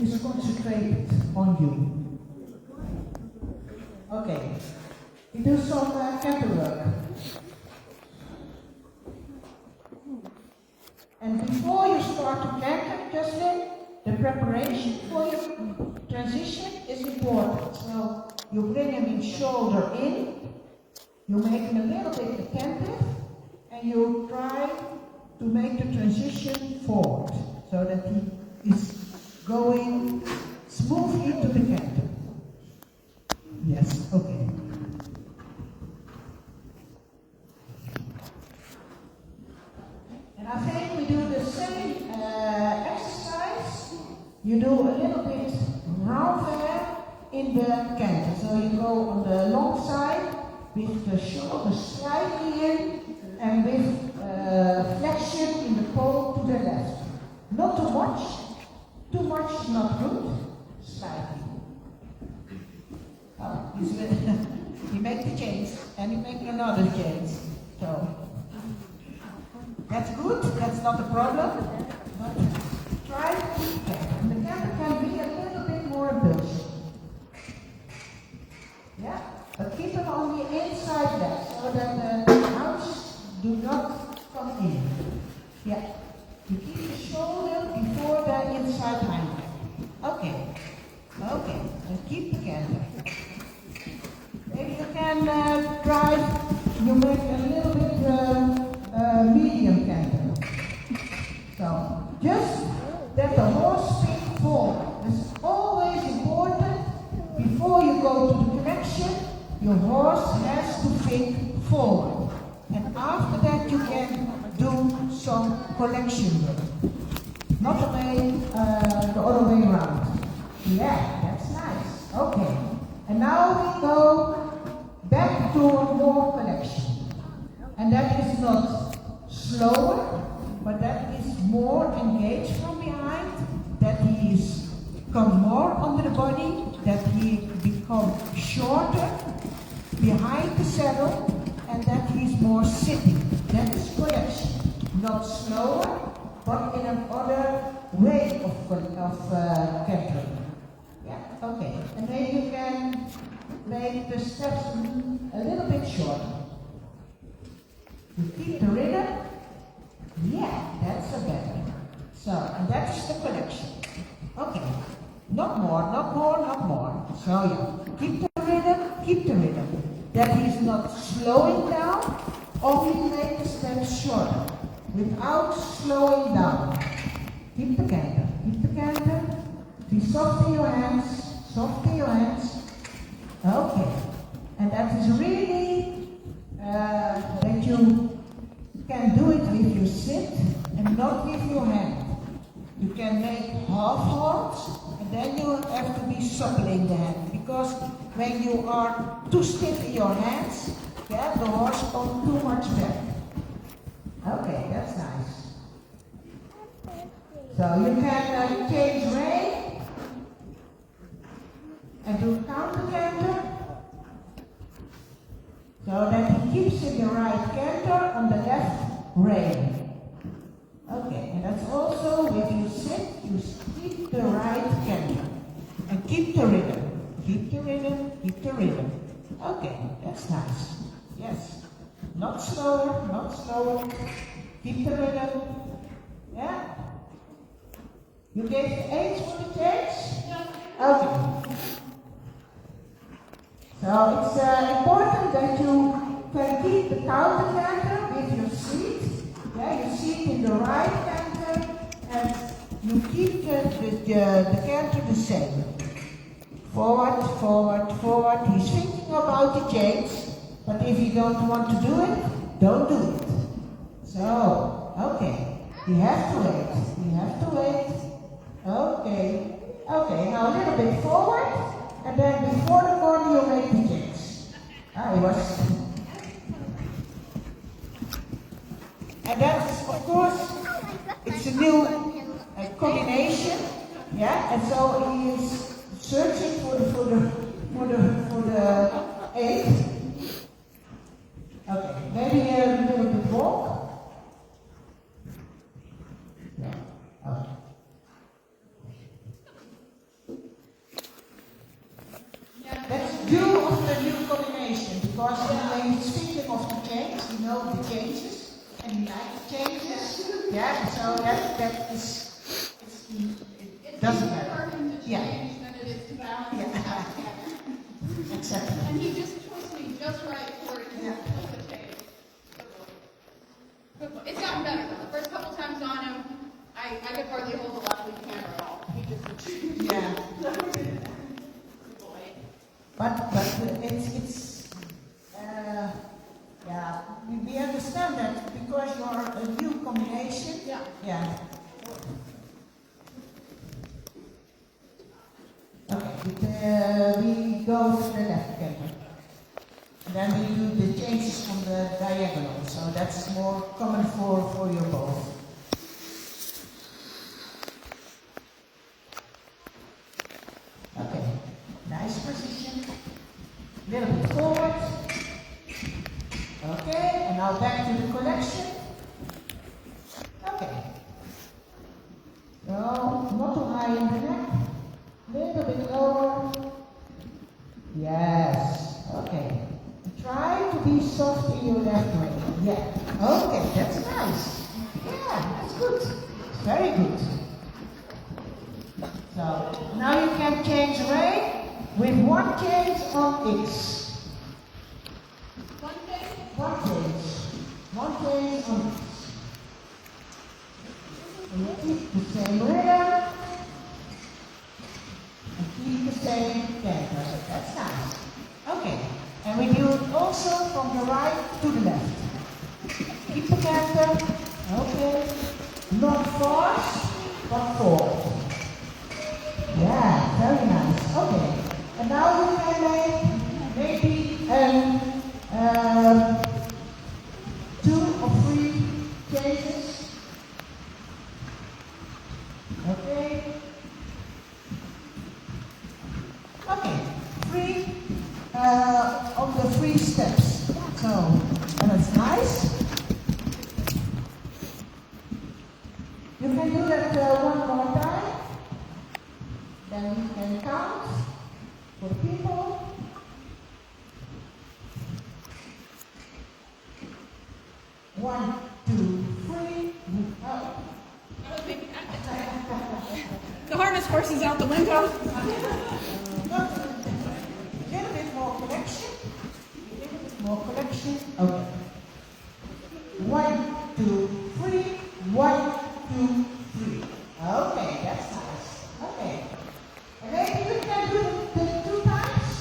is concentrated on you. Okay, we do some cattle work. And before you start to canter, Jocelyn, the preparation for your transition is important. So you bring him in shoulder in, you make him a little bit attentive, and you try to make the transition forward so that he is going smoothly to the canter. Yes, okay. And I think we do the same exercise. You do a little bit renvers in the canter. So you go on the long side with the shoulder slightly in and with flexion in the pole to the left. Not too much. Too much is not good. Slightly. Oh, you make the change and you make another change. So that's good, that's not a problem. But try to keep that. And the canter can be a little bit more impulsive. Yeah? But keep it on the inside leg so that the arms do not come in. Yeah. You keep the shoulder before the inside hind leg. Okay. Okay. And keep the canter. Maybe you can drive, you make a little bit medium canter. So, just that the horse spin forward. It's always important, before you go to the connection, your horse has to think forward. And after that you can do some collection work. Not the other way around. Yeah, that's nice. Okay. And now we go back to more connection. And that is not slower, but that is more engaged from behind, that he is come more under the body, that he become shorter behind the saddle, and that he's more sitting. That is collection. Not slower, but in another way of cantering. Yeah, okay. And then you can make the steps a little bit shorter. You keep the rhythm. Yeah, that's a better. So, and that's the collection. Okay. Not more, not more, not more. So yeah, keep the rhythm, keep the rhythm. That he's not slowing down, only make the steps shorter, without slowing down. Keep the canter, keep the canter. Be soft in your hands, soft in your hands. Okay. And that is really that you can do it with your sit and not with your hand. You can make half holds, and then you have to be supple in the hand, because when you are too stiff in your hands, yeah, the horse goes too much back. Okay, that's nice. So you can change rein and do counter canter, so that he keeps in the right canter on the left rein. Okay, and that's also if you sit, you keep the right canter and keep the rhythm. Keep the rhythm, keep the rhythm. Okay, that's nice. Yes. Not slower, not slower. Keep the rhythm. Yeah? You gave the age for the change? Okay. So it's important that you can keep the counter canter with your seat. Yeah, you sit in the right canter and you keep the canter the same. Forward, forward, forward. He's thinking about the change, but if you don't want to do it, don't do it. So, okay. You have to wait. You have to wait. Okay. Okay, now a little bit forward, and then before the corner you make the change. And that's, of course, it's a new combination, yeah. And so he is searching for the eight. Okay, maybe a little bit walk. Yeah. Okay. That's due of the new combination, because when he's thinking of the change, he knows the changes, and he likes the changes. Yeah, so that is, it doesn't matter. Yeah. Than it is to balance Yeah. it out. Exactly. And he just twists me just right for it to Yeah. flip the tape. Good boy. It's gotten better though. The first couple times on him, I could hardly hold the left lead camera at all. He just Yeah. Good boy. But it's yeah, we understand that because you are a new combination. Yeah. Yeah. Okay, we go to the left camera. And then we do the changes from the diagonal, so that's more common for you both. Okay, nice position. Little bit forward. Okay, and now back to the collection. Okay. No, not too high in the neck. Little bit lower. Yes. Okay. Try to be soft in your left leg. Yeah. Okay, that's nice. Yeah, that's good. Very good. So now you can change way with one change on X. One thing, One change. One change on X. And you keep the same rhythm. And keep the same tempo. That's nice. Okay. And we do it also from the right to the left. Keep the tempo. Okay. Not fast, but forward. Yeah, very nice. Okay. And now you can make maybe 2 or 3 changes. Okay. Okay. 3 on the 3 steps. So, and it's nice. You can do that one more time. Then you can count for people. One, two, three. Oh. the harness horse is out the window. A little bit more connection. A little bit more connection. Okay. 1, 2, 3. 1, 2, 3. Okay, that's nice. Okay. And maybe you can do the 2 times.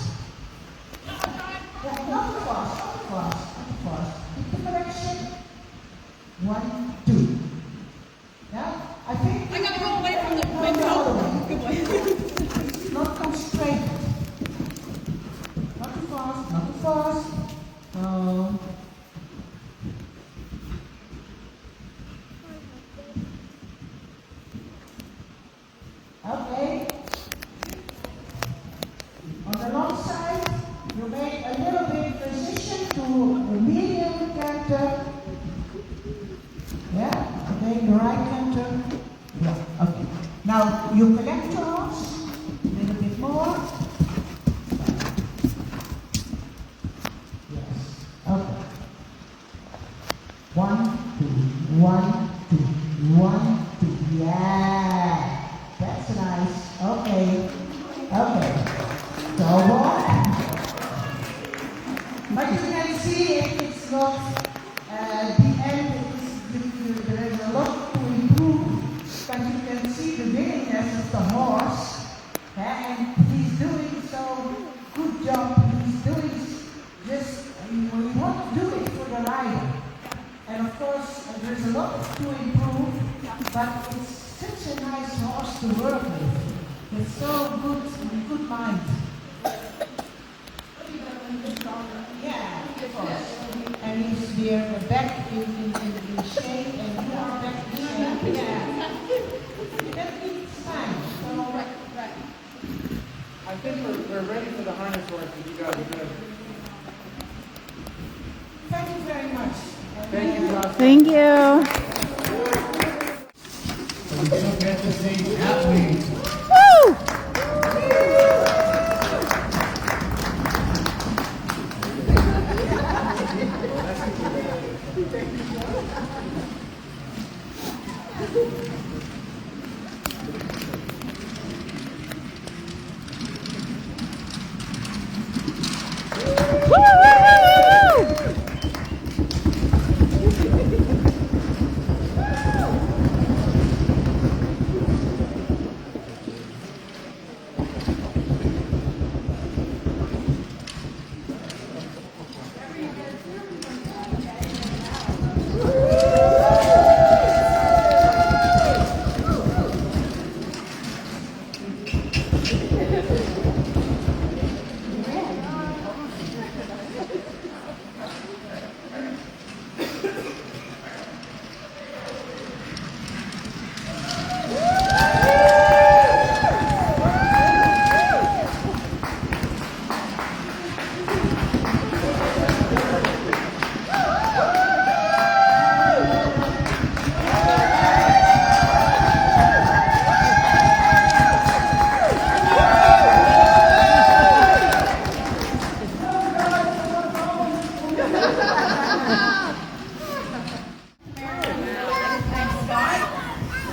Yeah, not too fast, not too fast, not too fast. Keep the connection. 1, 2. Yeah, I think. I gotta go away from the No, window. the other way. Good boy. Not constrained. Not too fast, not too fast. Okay. On the long side, you make a little bit transition to a medium canter. Yeah, okay, the right canter. Yeah, okay. Now you connect your arms a little bit more. Yes. Okay. 1, 2, 1, 2, 1, 2. Yeah. That's nice. Okay. Okay. So on. But you can see it's not the end. There is a lot to improve. But you can see the willingness of the horse. And he's doing so good job. He's doing just, we want to do it for the rider. And of course, there's a lot to improve, but it's such a nice horse to work with. It's so good, good mind. Yeah, of course. And he's there back in shape, and you are back in shape. Yeah. It's fine. So, Right. I think we're ready for the harness work that you guys are doing. thank you very much. Thank you, Josh. Thank you. So we still get to see athletes. Woo!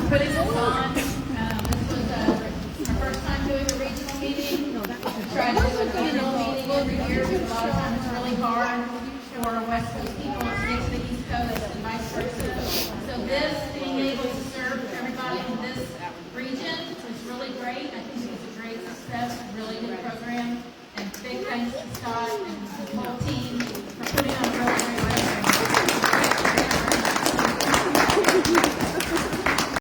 Putting this on. This was our first time doing a regional meeting. We try to do a regional meeting every year, but a lot of times it's really hard for West Coast people to get to the East Coast and vice versa. So this